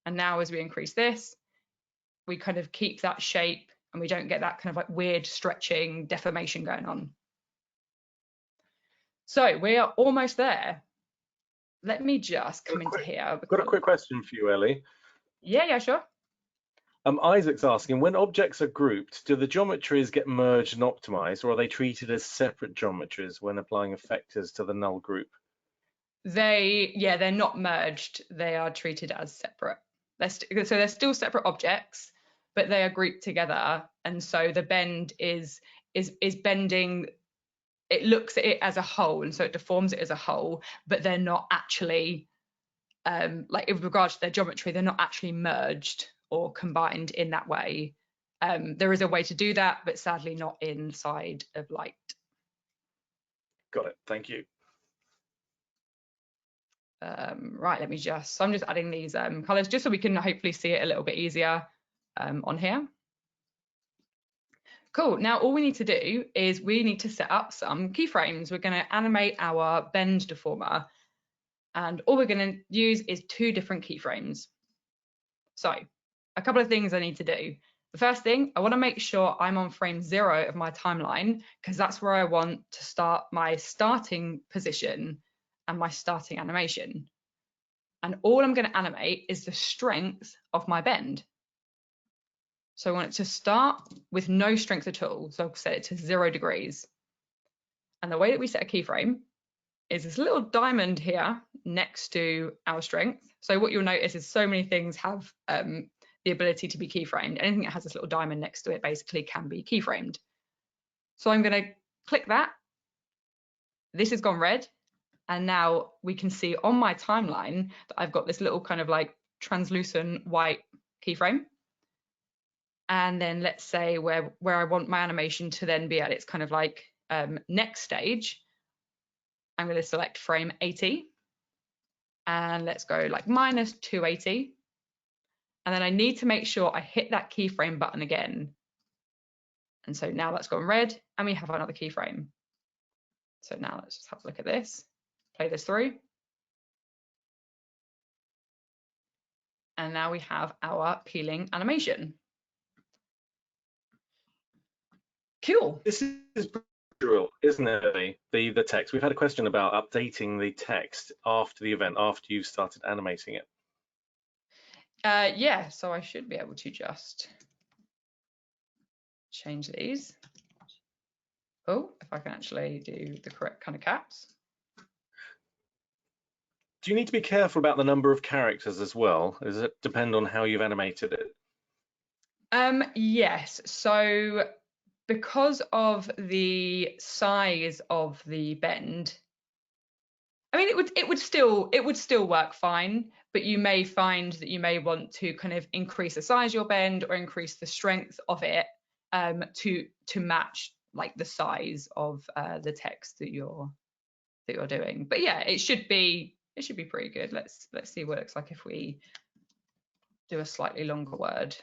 And now as we increase this, we kind of keep that shape and we don't get that kind of like weird stretching deformation going on. So we are almost there. Let me just come into here. I've got a quick question for you, Elly. Yeah, sure. Isaac's asking, when objects are grouped, do the geometries get merged and optimized, or are they treated as separate geometries when applying effectors to the null group? They're not merged. They are treated as separate. So they're still separate objects, but they are grouped together. And so the bend is bending it looks at it as a whole, and so it deforms it as a whole, but they're not actually, like in regards to their geometry, they're not actually merged or combined in that way. There is a way to do that, but sadly not inside of Lite. Got it. Thank you. Right, let me just, so I'm just adding these colors just so we can hopefully see it a little bit easier on here. Cool, now all we need to do is we need to set up some keyframes. We're going to animate our bend deformer, and all we're going to use is 2 different keyframes. So a couple of things I need to do. The first thing, I want to make sure I'm on frame 0 of my timeline, because that's where I want to start my starting position and my starting animation. And all I'm going to animate is the strength of my bend. So I want it to start with no strength at all. So I'll set it to 0 degrees. And the way that we set a keyframe is this little diamond here next to our strength. So what you'll notice is so many things have the ability to be keyframed. Anything that has this little diamond next to it basically can be keyframed. So I'm going to click that. This has gone red. And now we can see on my timeline that I've got this little kind of like translucent white keyframe. And then let's say where I want my animation to then be at its kind of like next stage, I'm going to select frame 80. And let's go like minus 280. And then I need to make sure I hit that keyframe button again. And so now that's gone red and we have another keyframe. So now let's just have a look at this. Play this through. And now we have our peeling animation. Cool. This is brutal, isn't it? The text. We've had a question about updating the text after the event, after you've started animating it. Yeah, so I should be able to just change these. Oh, if I can actually do the correct kind of caps. Do you need to be careful about the number of characters as well? Does it depend on how you've animated it? Yes, so because of the size of the bend, I mean, it would still work fine, but you may find that you may want to kind of increase the size of your bend or increase the strength of it to match like the size of the text that you're doing. But yeah, it should be pretty good. Let's see what it looks like if we do a slightly longer word.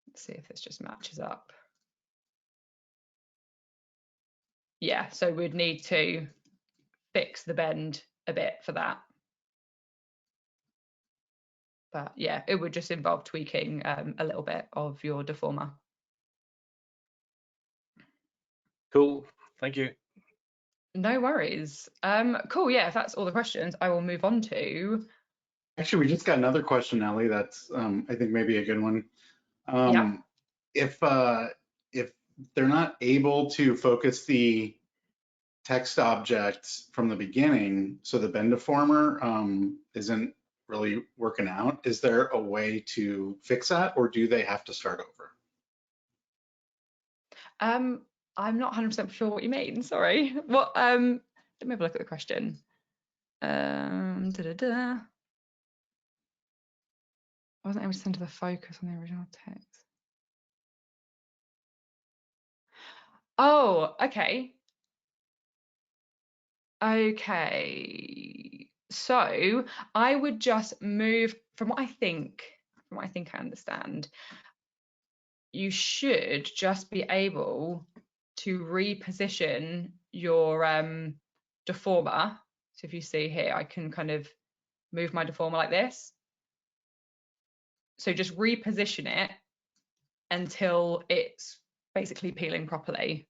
Let's see if this just matches up. Yeah, so we'd need to fix the bend a bit for that. But yeah, it would just involve tweaking a little bit of your deformer. Cool, thank you. No worries. Cool, yeah, if that's all the questions, I will move on to. Actually, we just got another question, Elly. That's I think maybe a good one. Yeah. If they're not able to focus the text object from the beginning, so the bend deformer isn't really working out, is there a way to fix that, or do they have to start over? I'm not 100% sure what you mean. Sorry. What? Let me have a look at the question. I wasn't able to center the focus on the original text. Oh, okay. Okay. So I would just move from what I think I understand. You should just be able to reposition your deformer. So if you see here, I can kind of move my deformer like this. So just reposition it until it's basically peeling properly.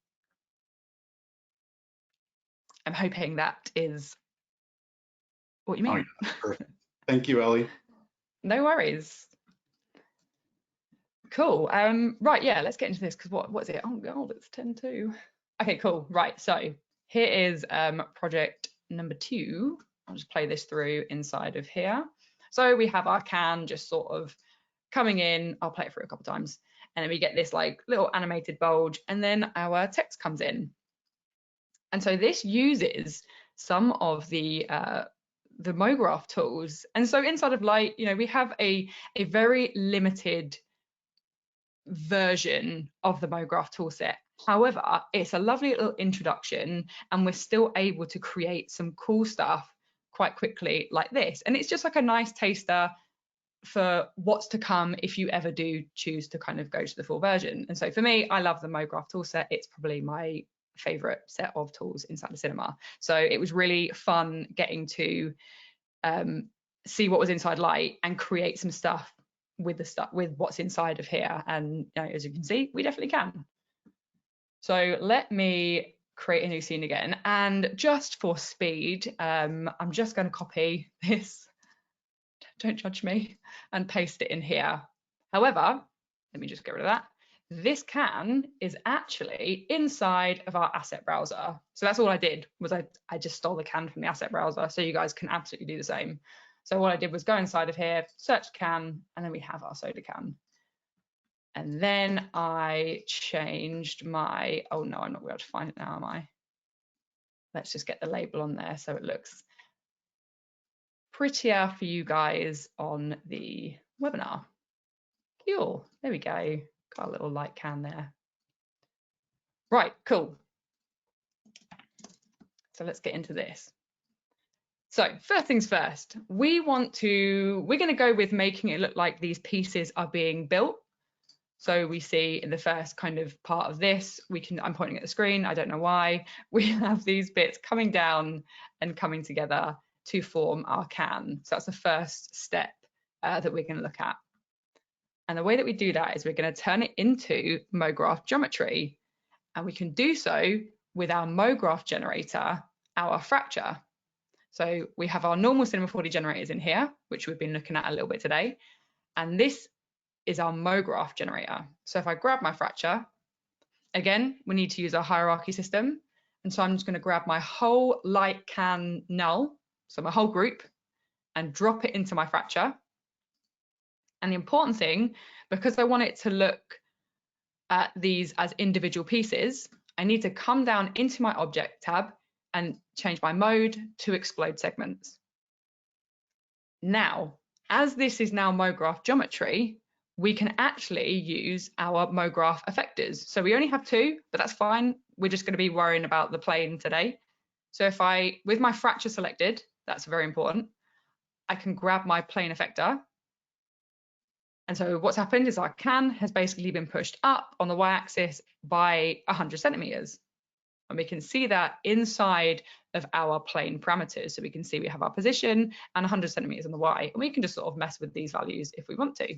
I'm hoping that is what you mean. Oh, yeah, perfect. Thank you, Elly. No worries. Cool. Right, yeah, let's get into this because what's it? Oh god, it's 10:02. Okay, cool. Right, so here is project number 2. I'll just play this through inside of here. So we have our can just sort of coming in. I'll play it through a couple of times. and then we get this like little animated bulge, and then our text comes in. And so this uses some of the MoGraph tools. And so inside of Lite, you know, we have a very limited version of the MoGraph toolset. However, it's a lovely little introduction, and we're still able to create some cool stuff quite quickly like this. And it's just like a nice taster for what's to come if you ever do choose to kind of go to the full version. And so for me, I love the MoGraph toolset. It's probably my favorite set of tools inside the cinema. So it was really fun getting to see what was inside Lite and create some stuff with what's inside of here. And you know, as you can see, we definitely can. So let me create a new scene again, and just for speed, I'm just going to copy this, don't judge me, and paste it in here. However, let me just get rid of that. This can is actually inside of our asset browser. So that's all I did, was I just stole the can from the asset browser, so you guys can absolutely do the same. So what I did was go inside of here, search can, and then we have our soda can. And then I changed my, oh no, I'm not going to be able to find it now, am I? Let's just get the label on there so it looks prettier for you guys on the webinar. Cool, there we go. Got a little light can there. Right, cool. So let's get into this. So first things first, we're going to go with making it look like these pieces are being built. So we see in the first kind of part of this, I'm pointing at the screen, I don't know why, we have these bits coming down and coming together to form our can. So that's the first step that we're going to look at. And the way that we do that is we're going to turn it into MoGraph geometry. And we can do so with our MoGraph generator, our fracture. So we have our normal Cinema 4D generators in here, which we've been looking at a little bit today. And this is our MoGraph generator. So if I grab my fracture, again, we need to use our hierarchy system. And so I'm just going to grab my whole light can null, so my whole group, and drop it into my fracture. And the important thing, because I want it to look at these as individual pieces, I need to come down into my object tab and change my mode to explode segments. Now, as this is now MoGraph geometry, we can actually use our MoGraph effectors. So we only have two, but that's fine. We're just going to be worrying about the plane today. So if with my fracture selected, that's very important, I can grab my plane effector. And so what's happened is our can has basically been pushed up on the y-axis by 100 centimeters. And we can see that inside of our plane parameters. So we can see we have our position and 100 centimeters on the y. And we can just sort of mess with these values if we want to.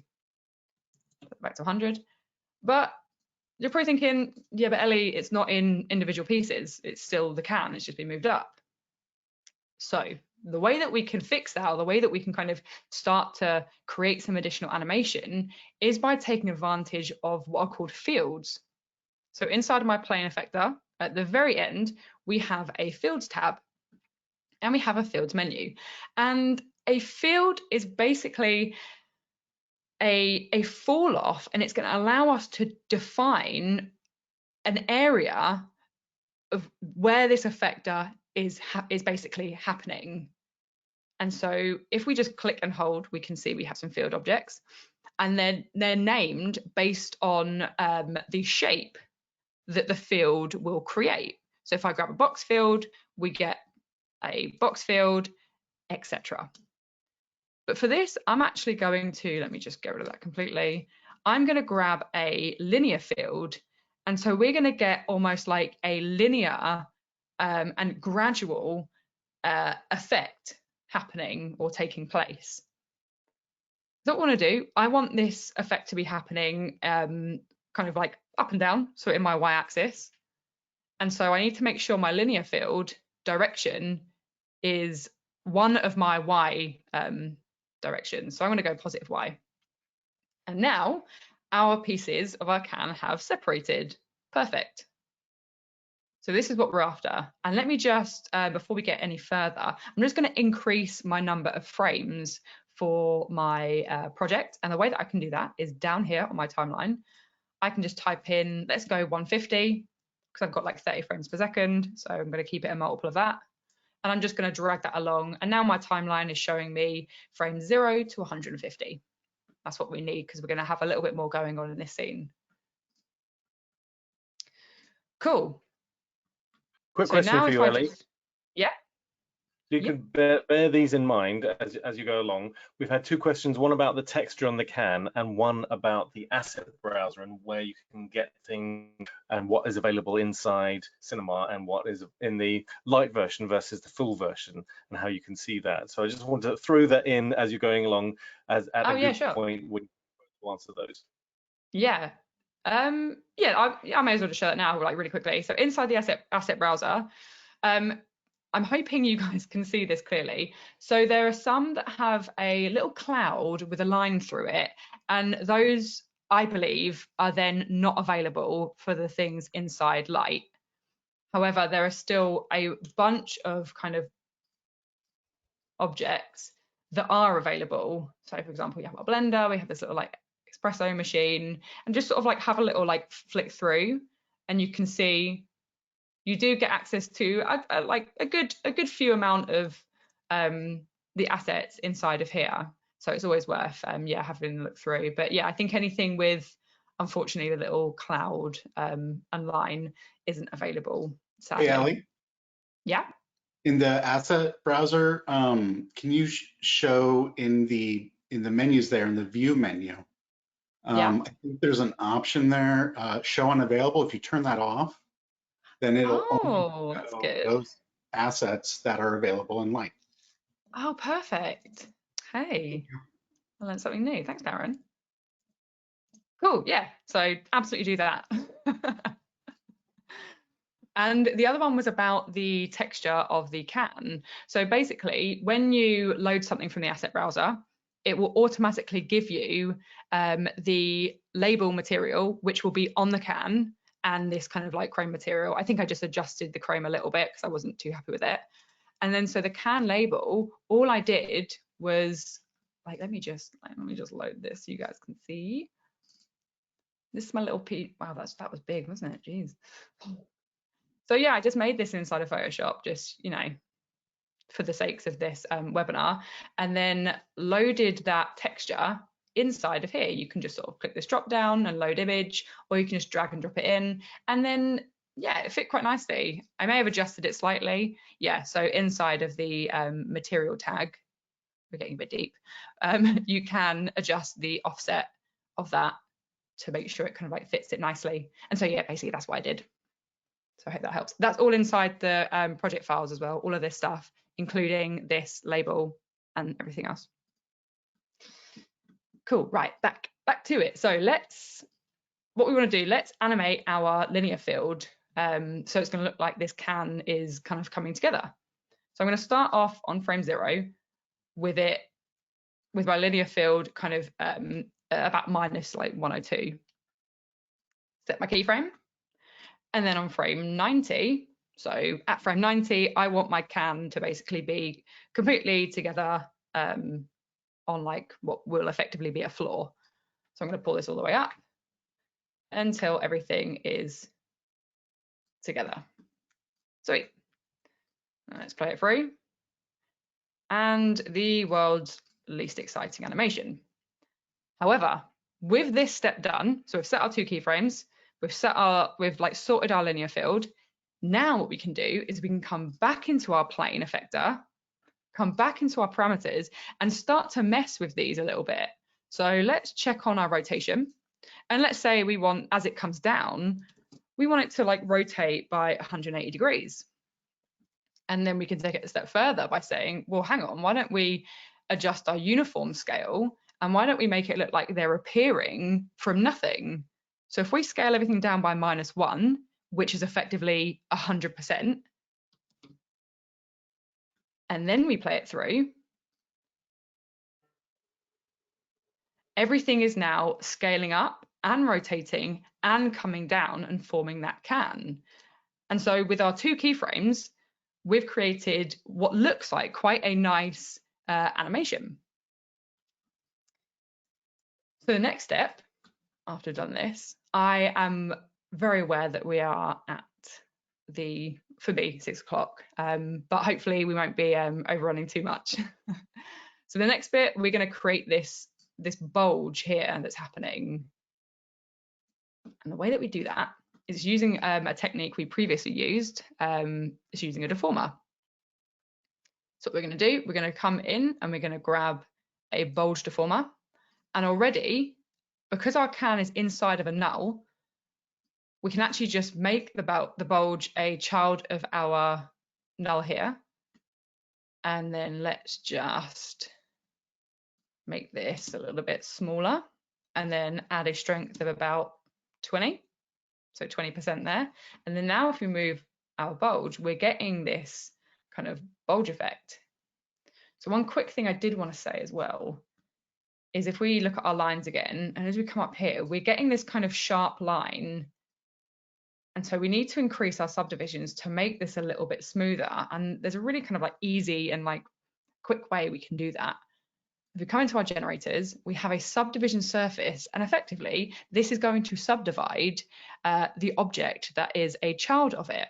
Back to 100. But you're probably thinking, yeah, but Elly, it's not in individual pieces. It's still the can, it's just been moved up. So the way that we can fix that, or the way that we can kind of start to create some additional animation, is by taking advantage of what are called fields. So inside of my plane effector, at the very end, we have a fields tab and we have a fields menu. And a field is basically a fall off, and it's going to allow us to define an area of where this effector is basically happening. And so if we just click and hold, we can see we have some field objects, and then they're named based on the shape that the field will create. So if I grab a box field, we get a box field, etc. But for this, I'm actually going to, let me just get rid of that completely. I'm going to grab a linear field. And so we're going to get almost like a linear and gradual effect happening or taking place. So what I want to do, I want this effect to be happening kind of like up and down, so in my y-axis. And so I need to make sure my linear field direction is one of my y directions. So I'm going to go positive y. And now our pieces of our can have separated. Perfect. So this is what we're after. And let me just, before we get any further, I'm just going to increase my number of frames for my project. And the way that I can do that is down here on my timeline. I can just type in, let's go 150, because I've got like 30 frames per second. So I'm going to keep it a multiple of that. And I'm just going to drag that along. And now my timeline is showing me frames 0 to 150. That's what we need, because we're going to have a little bit more going on in this scene. Cool. Quick So question now for if you, I Elly. just, yeah. You can bear these in mind as you go along. We've had 2 questions, one about the texture on the can and one about the asset browser and where you can get things and what is available inside Cinema and what is in the light version versus the full version and how you can see that. So I just want to throw that in as you're going along as at a good Sure. point when you answer those. Yeah. I may as well just show it now, like really quickly. So inside the asset browser, I'm hoping you guys can see this clearly. So there are some that have a little cloud with a line through it, and those, I believe, are then not available for the things inside Lite. However, there are still a bunch of kind of objects that are available. So for example, you have a blender, we have this little like espresso machine, and just sort of like have a little like flick through, and you can see you do get access to like a good few amount of the assets inside of here. So it's always worth having a look through. But yeah, I think anything with, unfortunately, the little cloud and line isn't available, sadly. Hey, Elly? Yeah. In the asset browser, can you show in the menus there, in the view menu? I think there's an option there, show unavailable. If you turn that off, then it'll only that's show good. those assets that are available in Lite. Oh, perfect. Hey, I learned something new. Thanks, Darrin. Cool. Yeah. So absolutely do that. And the other one was about the texture of the can. So basically, when you load something from the asset browser, it will automatically give you the label material, which will be on the can, and this kind of like chrome material. I think I just adjusted the chrome a little bit because I wasn't too happy with it. And then so the can label, all I did was like, let me just load this so you guys can see. This is my little piece. Wow, that was big, wasn't it? Jeez. So yeah, I just made this inside of Photoshop, just, you know, for the sakes of this webinar, and then loaded that texture inside of here. You can just sort of click this drop down and load image, or you can just drag and drop it in, and then yeah, it fit quite nicely. I may have adjusted it slightly. Yeah, so inside of the material tag, we're getting a bit deep, you can adjust the offset of that to make sure it kind of like fits it nicely. And so yeah, basically that's what I did. So I hope that helps. That's all inside the project files as well, all of this stuff, including this label and everything else. Cool, right, back to it. So what we want to do, let's animate our linear field. So it's going to look like this can is kind of coming together. So I'm going to start off on frame 0 with my linear field kind of about minus like 102. Set my keyframe. And then on frame 90, so at frame 90, I want my can to basically be completely together on like what will effectively be a floor. So I'm going to pull this all the way up until everything is together. Sweet. Let's play it through. And the world's least exciting animation. However, with this step done, so we've set our 2 keyframes, we've like sorted our linear field. Now what we can do is we can come back into our plane effector, come back into our parameters and start to mess with these a little bit. So let's check on our rotation. And let's say we want, as it comes down, we want it to like rotate by 180 degrees. And then we can take it a step further by saying, well, hang on, why don't we adjust our uniform scale? And why don't we make it look like they're appearing from nothing? So if we scale everything down by -1, which is effectively 100%, and then we play it through, everything is now scaling up and rotating and coming down and forming that can. And so with our 2 keyframes, we've created what looks like quite a nice animation. So the next step, after I've done this, I am very aware that we are at for me, 6 o'clock, but hopefully we won't be overrunning too much. So the next bit, we're going to create this bulge here that's happening. And the way that we do that is using a technique we previously used, is using a deformer. So what we're going to do, we're going to come in and we're going to grab a bulge deformer. And already, because our can is inside of a null, we can actually just make the bulge a child of our null here. And then let's just make this a little bit smaller and then add a strength of about 20. So 20% there. And then now if we move our bulge, we're getting this kind of bulge effect. So one quick thing I did want to say as well is if we look at our lines again, and as we come up here, we're getting this kind of sharp line. And so we need to increase our subdivisions to make this a little bit smoother. And there's a really kind of like easy and like quick way we can do that. If we come into our generators, we have a subdivision surface, and effectively this is going to subdivide the object that is a child of it.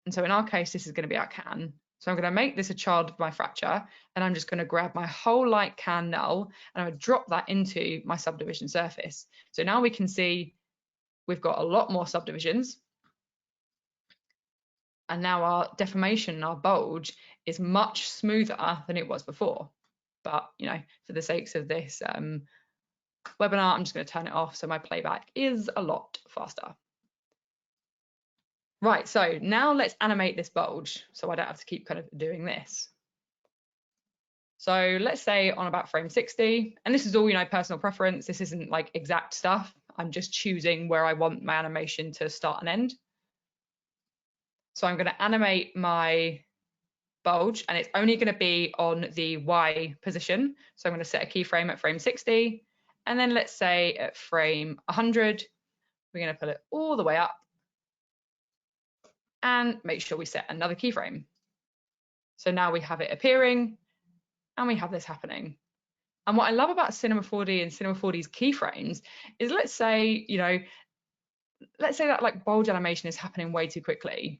And so in our case, this is going to be our can. So I'm going to make this a child of my fracture, and I'm just going to grab my whole light can null and I'm going to drop that into my subdivision surface. So now we can see we've got a lot more subdivisions. And now our deformation, our bulge, is much smoother than it was before. But, you know, for the sakes of this webinar, I'm just going to turn it off so my playback is a lot faster. Right, so now let's animate this bulge so I don't have to keep kind of doing this. So let's say on about frame 60, and this is all, you know, personal preference. This isn't like exact stuff. I'm just choosing where I want my animation to start and end. So I'm going to animate my bulge, and it's only going to be on the Y position. So I'm going to set a keyframe at frame 60, and then let's say at frame 100, we're going to pull it all the way up and make sure we set another keyframe. So now we have it appearing and we have this happening. And what I love about Cinema 4D and Cinema 4D's keyframes is, let's say, you know, let's say that like bulge animation is happening way too quickly.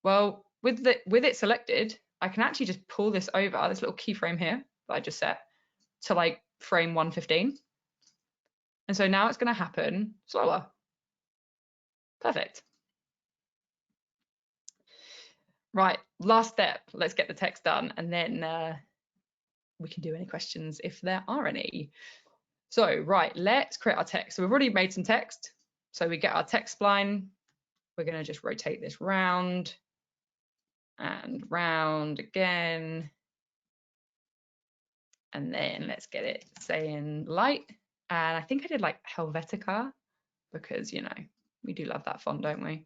Well, with it selected, I can actually just pull this over, this little keyframe here that I just set, to like frame 115. And so now it's going to happen slower. Perfect. Right, last step. Let's get the text done, and then we can do any questions if there are any. So, right, let's create our text. So we've already made some text. So we get our text spline. We're going to just rotate this round and round again. And then let's get it saying light. And I think I did like Helvetica because, you know, we do love that font, don't we?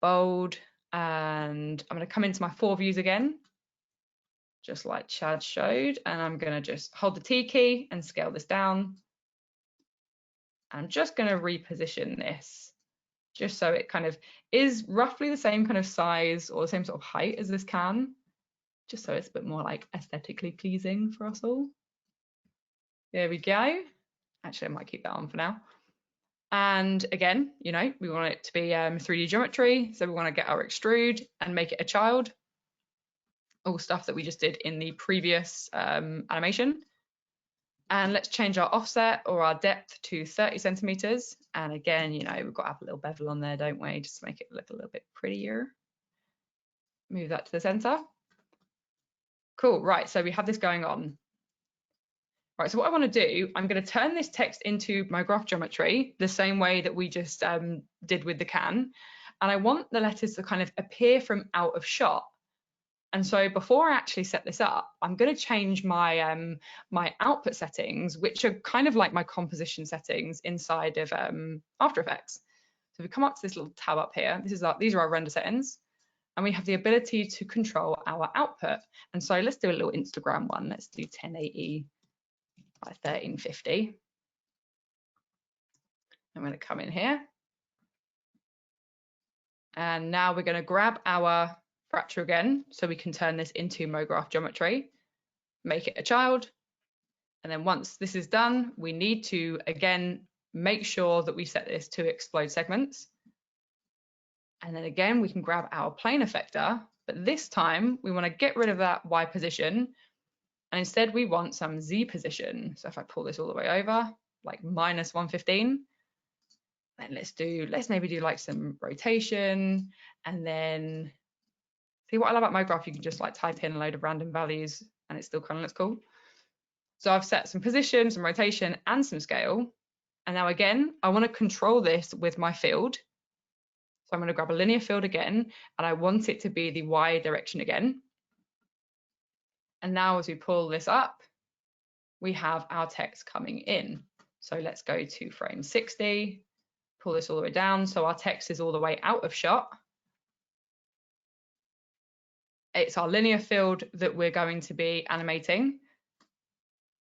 Bold. And I'm going to come into my 4 views again, just like Chad showed. And I'm going to just hold the T key and scale this down. I'm just going to reposition this just so it kind of is roughly the same kind of size or the same sort of height as this can, just so it's a bit more like aesthetically pleasing for us all. There we go. Actually, I might keep that on for now. And again, you know, we want it to be 3D geometry. So we want to get our extrude and make it a child. All stuff that we just did in the previous animation. And let's change our offset or our depth to 30 centimeters. And again, you know, we've got to have a little bevel on there, don't we? Just to make it look a little bit prettier. Move that to the center. Cool, right, so we have this going on. Right, so what I want to do, I'm going to turn this text into MoGraph geometry, the same way that we just did with the can. And I want the letters to kind of appear from out of shot. And so before I actually set this up, I'm going to change my my output settings, which are kind of like my composition settings inside of After Effects. So if we come up to this little tab up here, these are our render settings. And we have the ability to control our output. And so let's do a little Instagram one. Let's do 1080 by 1350. I'm going to come in here. And now we're going to grab our fracture again, so we can turn this into MoGraph geometry, make it a child. And then once this is done, we need to, again, make sure that we set this to explode segments. And then again, we can grab our plane effector, but this time we want to get rid of that Y position. And instead we want some Z position. So if I pull this all the way over, like -115, then let's maybe do like some rotation. And then see, what I love about MoGraph, you can just like type in a load of random values and it still kind of looks cool. So I've set some position, some rotation, and some scale. And now again, I want to control this with my field. So I'm going to grab a linear field again, and I want it to be the Y direction again. And now as we pull this up, we have our text coming in. So let's go to frame 60, pull this all the way down. So our text is all the way out of shot. It's our linear field that we're going to be animating.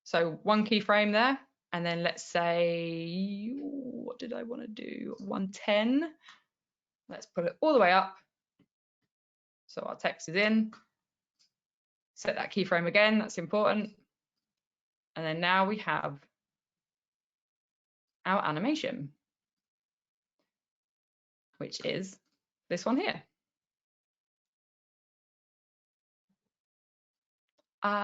So one keyframe there, and then let's say, what did I want to do? 110. Let's put it all the way up. So our text is in. Set that keyframe again, that's important. And then now we have our animation, which is this one here.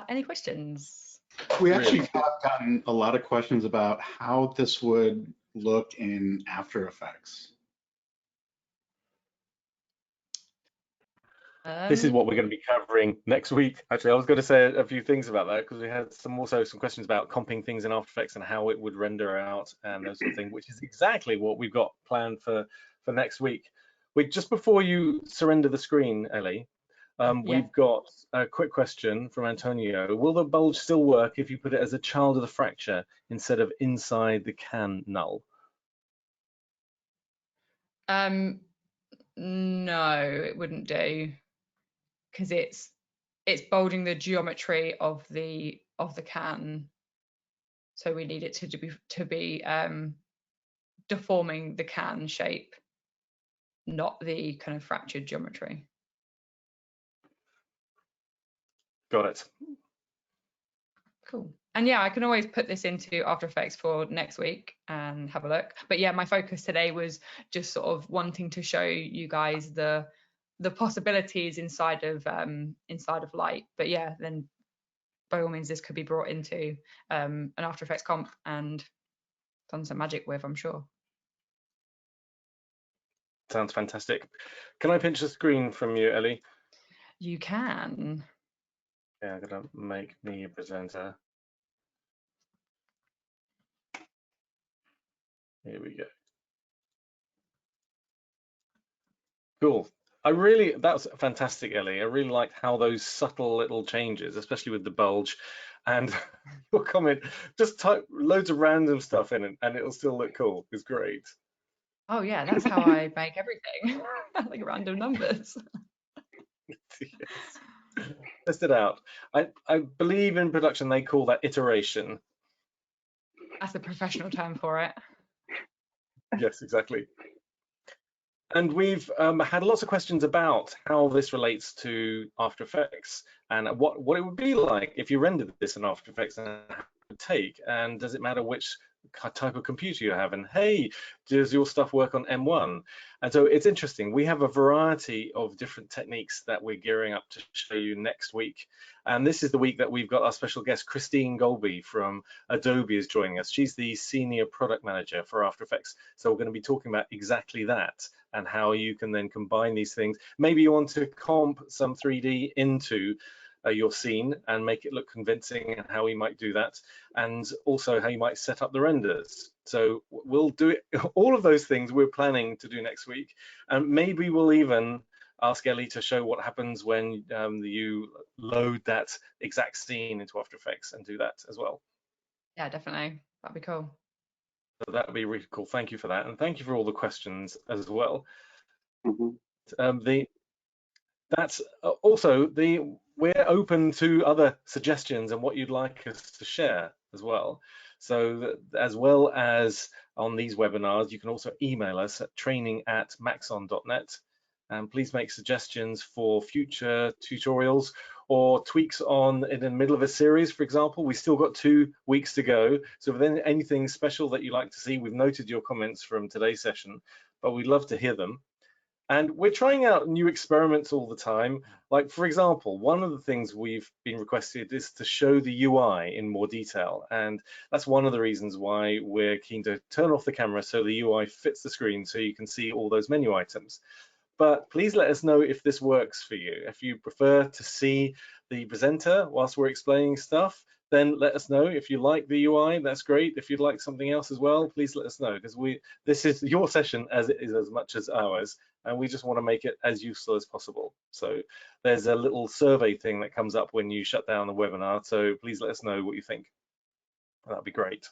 Any questions? We actually have gotten a lot of questions about how this would look in After Effects. This is what we're going to be covering next week. Actually, I was going to say a few things about that because we had also some questions about comping things in After Effects and how it would render out and those sort of things, which is exactly what we've got planned for next week. Just before you surrender the screen, Elly, we've got a quick question from Antonio. Will the bulge still work if you put it as a child of the fracture instead of inside the can null? No, it wouldn't do, because it's bulging the geometry of the can, so we need it to be deforming the can shape, not the kind of fractured geometry. Got it. Cool. And yeah, I can always put this into After Effects for next week and have a look. But yeah, my focus today was just sort of wanting to show you guys the possibilities inside of Light. But yeah, then by all means, this could be brought into an After Effects comp and done some magic with, I'm sure. Sounds fantastic. Can I pinch the screen from you, Elly? You can. Yeah, I'm gonna make me a presenter. Here we go. Cool. That's fantastic, Elly. I really liked how those subtle little changes, especially with the bulge, and your comment, just type loads of random stuff in it and it'll still look cool. It's great. Oh yeah, that's how I make everything. Like random numbers. Yes. Test it out. I believe in production they call that iteration. That's a professional term for it. Yes, exactly. And we've had lots of questions about how this relates to After Effects and what it would be like if you rendered this in After Effects and how it would take, and does it matter which type of computer you have, and hey, does your stuff work on M1? And so it's interesting. We have a variety of different techniques that we're gearing up to show you next week. And this is the week that we've got our special guest, Christine Golby from Adobe, is joining us. She's the Senior Product Manager for After Effects. So we're going to be talking about exactly that and how you can then combine these things. Maybe you want to comp some 3D into your scene and make it look convincing, and how we might do that, and also how you might set up the renders. So we'll do it, all of those things we're planning to do next week, and maybe we'll even ask Elly to show what happens when you load that exact scene into After Effects and do that as well. Yeah, definitely, that'd be cool. So that would be really cool. Thank you for that, and thank you for all the questions as well. We're open to other suggestions and what you'd like us to share as well. So as well as on these webinars, you can also email us at training@maxon.net, and please make suggestions for future tutorials or tweaks on in the middle of a series, for example. We still got 2 weeks to go. So if there's anything special that you'd like to see, we've noted your comments from today's session, but we'd love to hear them. And we're trying out new experiments all the time. Like, for example, one of the things we've been requested is to show the UI in more detail. And that's one of the reasons why we're keen to turn off the camera so the UI fits the screen so you can see all those menu items. But please let us know if this works for you. If you prefer to see the presenter whilst we're explaining stuff, then let us know. If you like the UI, that's great. If you'd like something else as well, please let us know, because this is your session as it is as much as ours, and we just want to make it as useful as possible. So there's a little survey thing that comes up when you shut down the webinar, so please let us know what you think. That'd be great.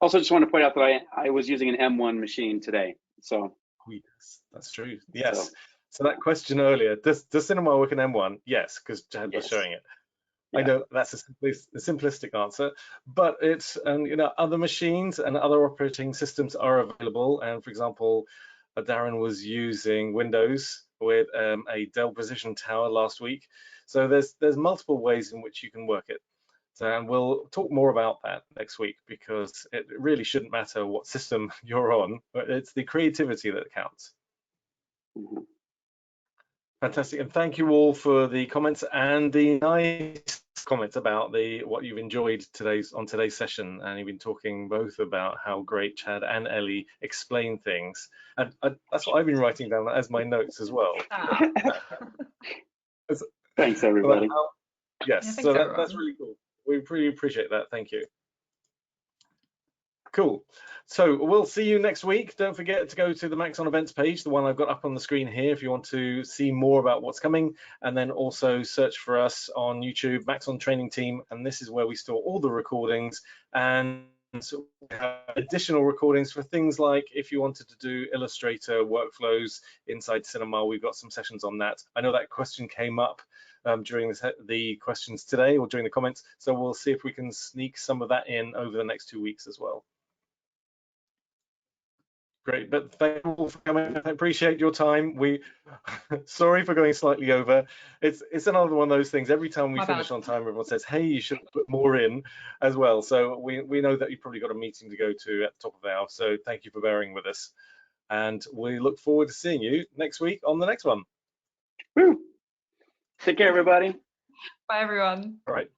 Also, just want to point out that I was using an M1 machine today, so. Oh, yes, that's true. Yes. So that question earlier, does cinema work in M1? Yes, because Chad was showing it. Yeah. I know that's a simplistic answer, but it's, and you know, other machines and other operating systems are available. And for example, Darrin was using Windows with a Dell Precision Tower last week. So there's multiple ways in which you can work it. So, and we'll talk more about that next week, because it really shouldn't matter what system you're on, but it's the creativity that counts. Mm-hmm. Fantastic, and thank you all for the comments and the nice comments about what you've enjoyed on today's session. And you've been talking both about how great Chad and Elly explain things, and that's what I've been writing down as my notes as well. Thanks, everybody. Yes, yeah, so that's really cool. We really appreciate that. Thank you. Cool. So we'll see you next week. Don't forget to go to the Maxon events page, the one I've got up on the screen here, if you want to see more about what's coming. And then also search for us on YouTube, Maxon Training Team. And this is where we store all the recordings, and so we have additional recordings for things like if you wanted to do Illustrator workflows inside cinema. We've got some sessions on that. I know that question came up during the questions today, or during the comments, so we'll see if we can sneak some of that in over the next 2 weeks as well. Great, but thank you all for coming. I appreciate your time. Sorry for going slightly over. It's another one of those things. Every time we finish on time, everyone says, hey, you should put more in as well. So we know that you've probably got a meeting to go to at the top of the hour, so thank you for bearing with us. And we look forward to seeing you next week on the next one. Woo. Take care, everybody. Bye, everyone. All right.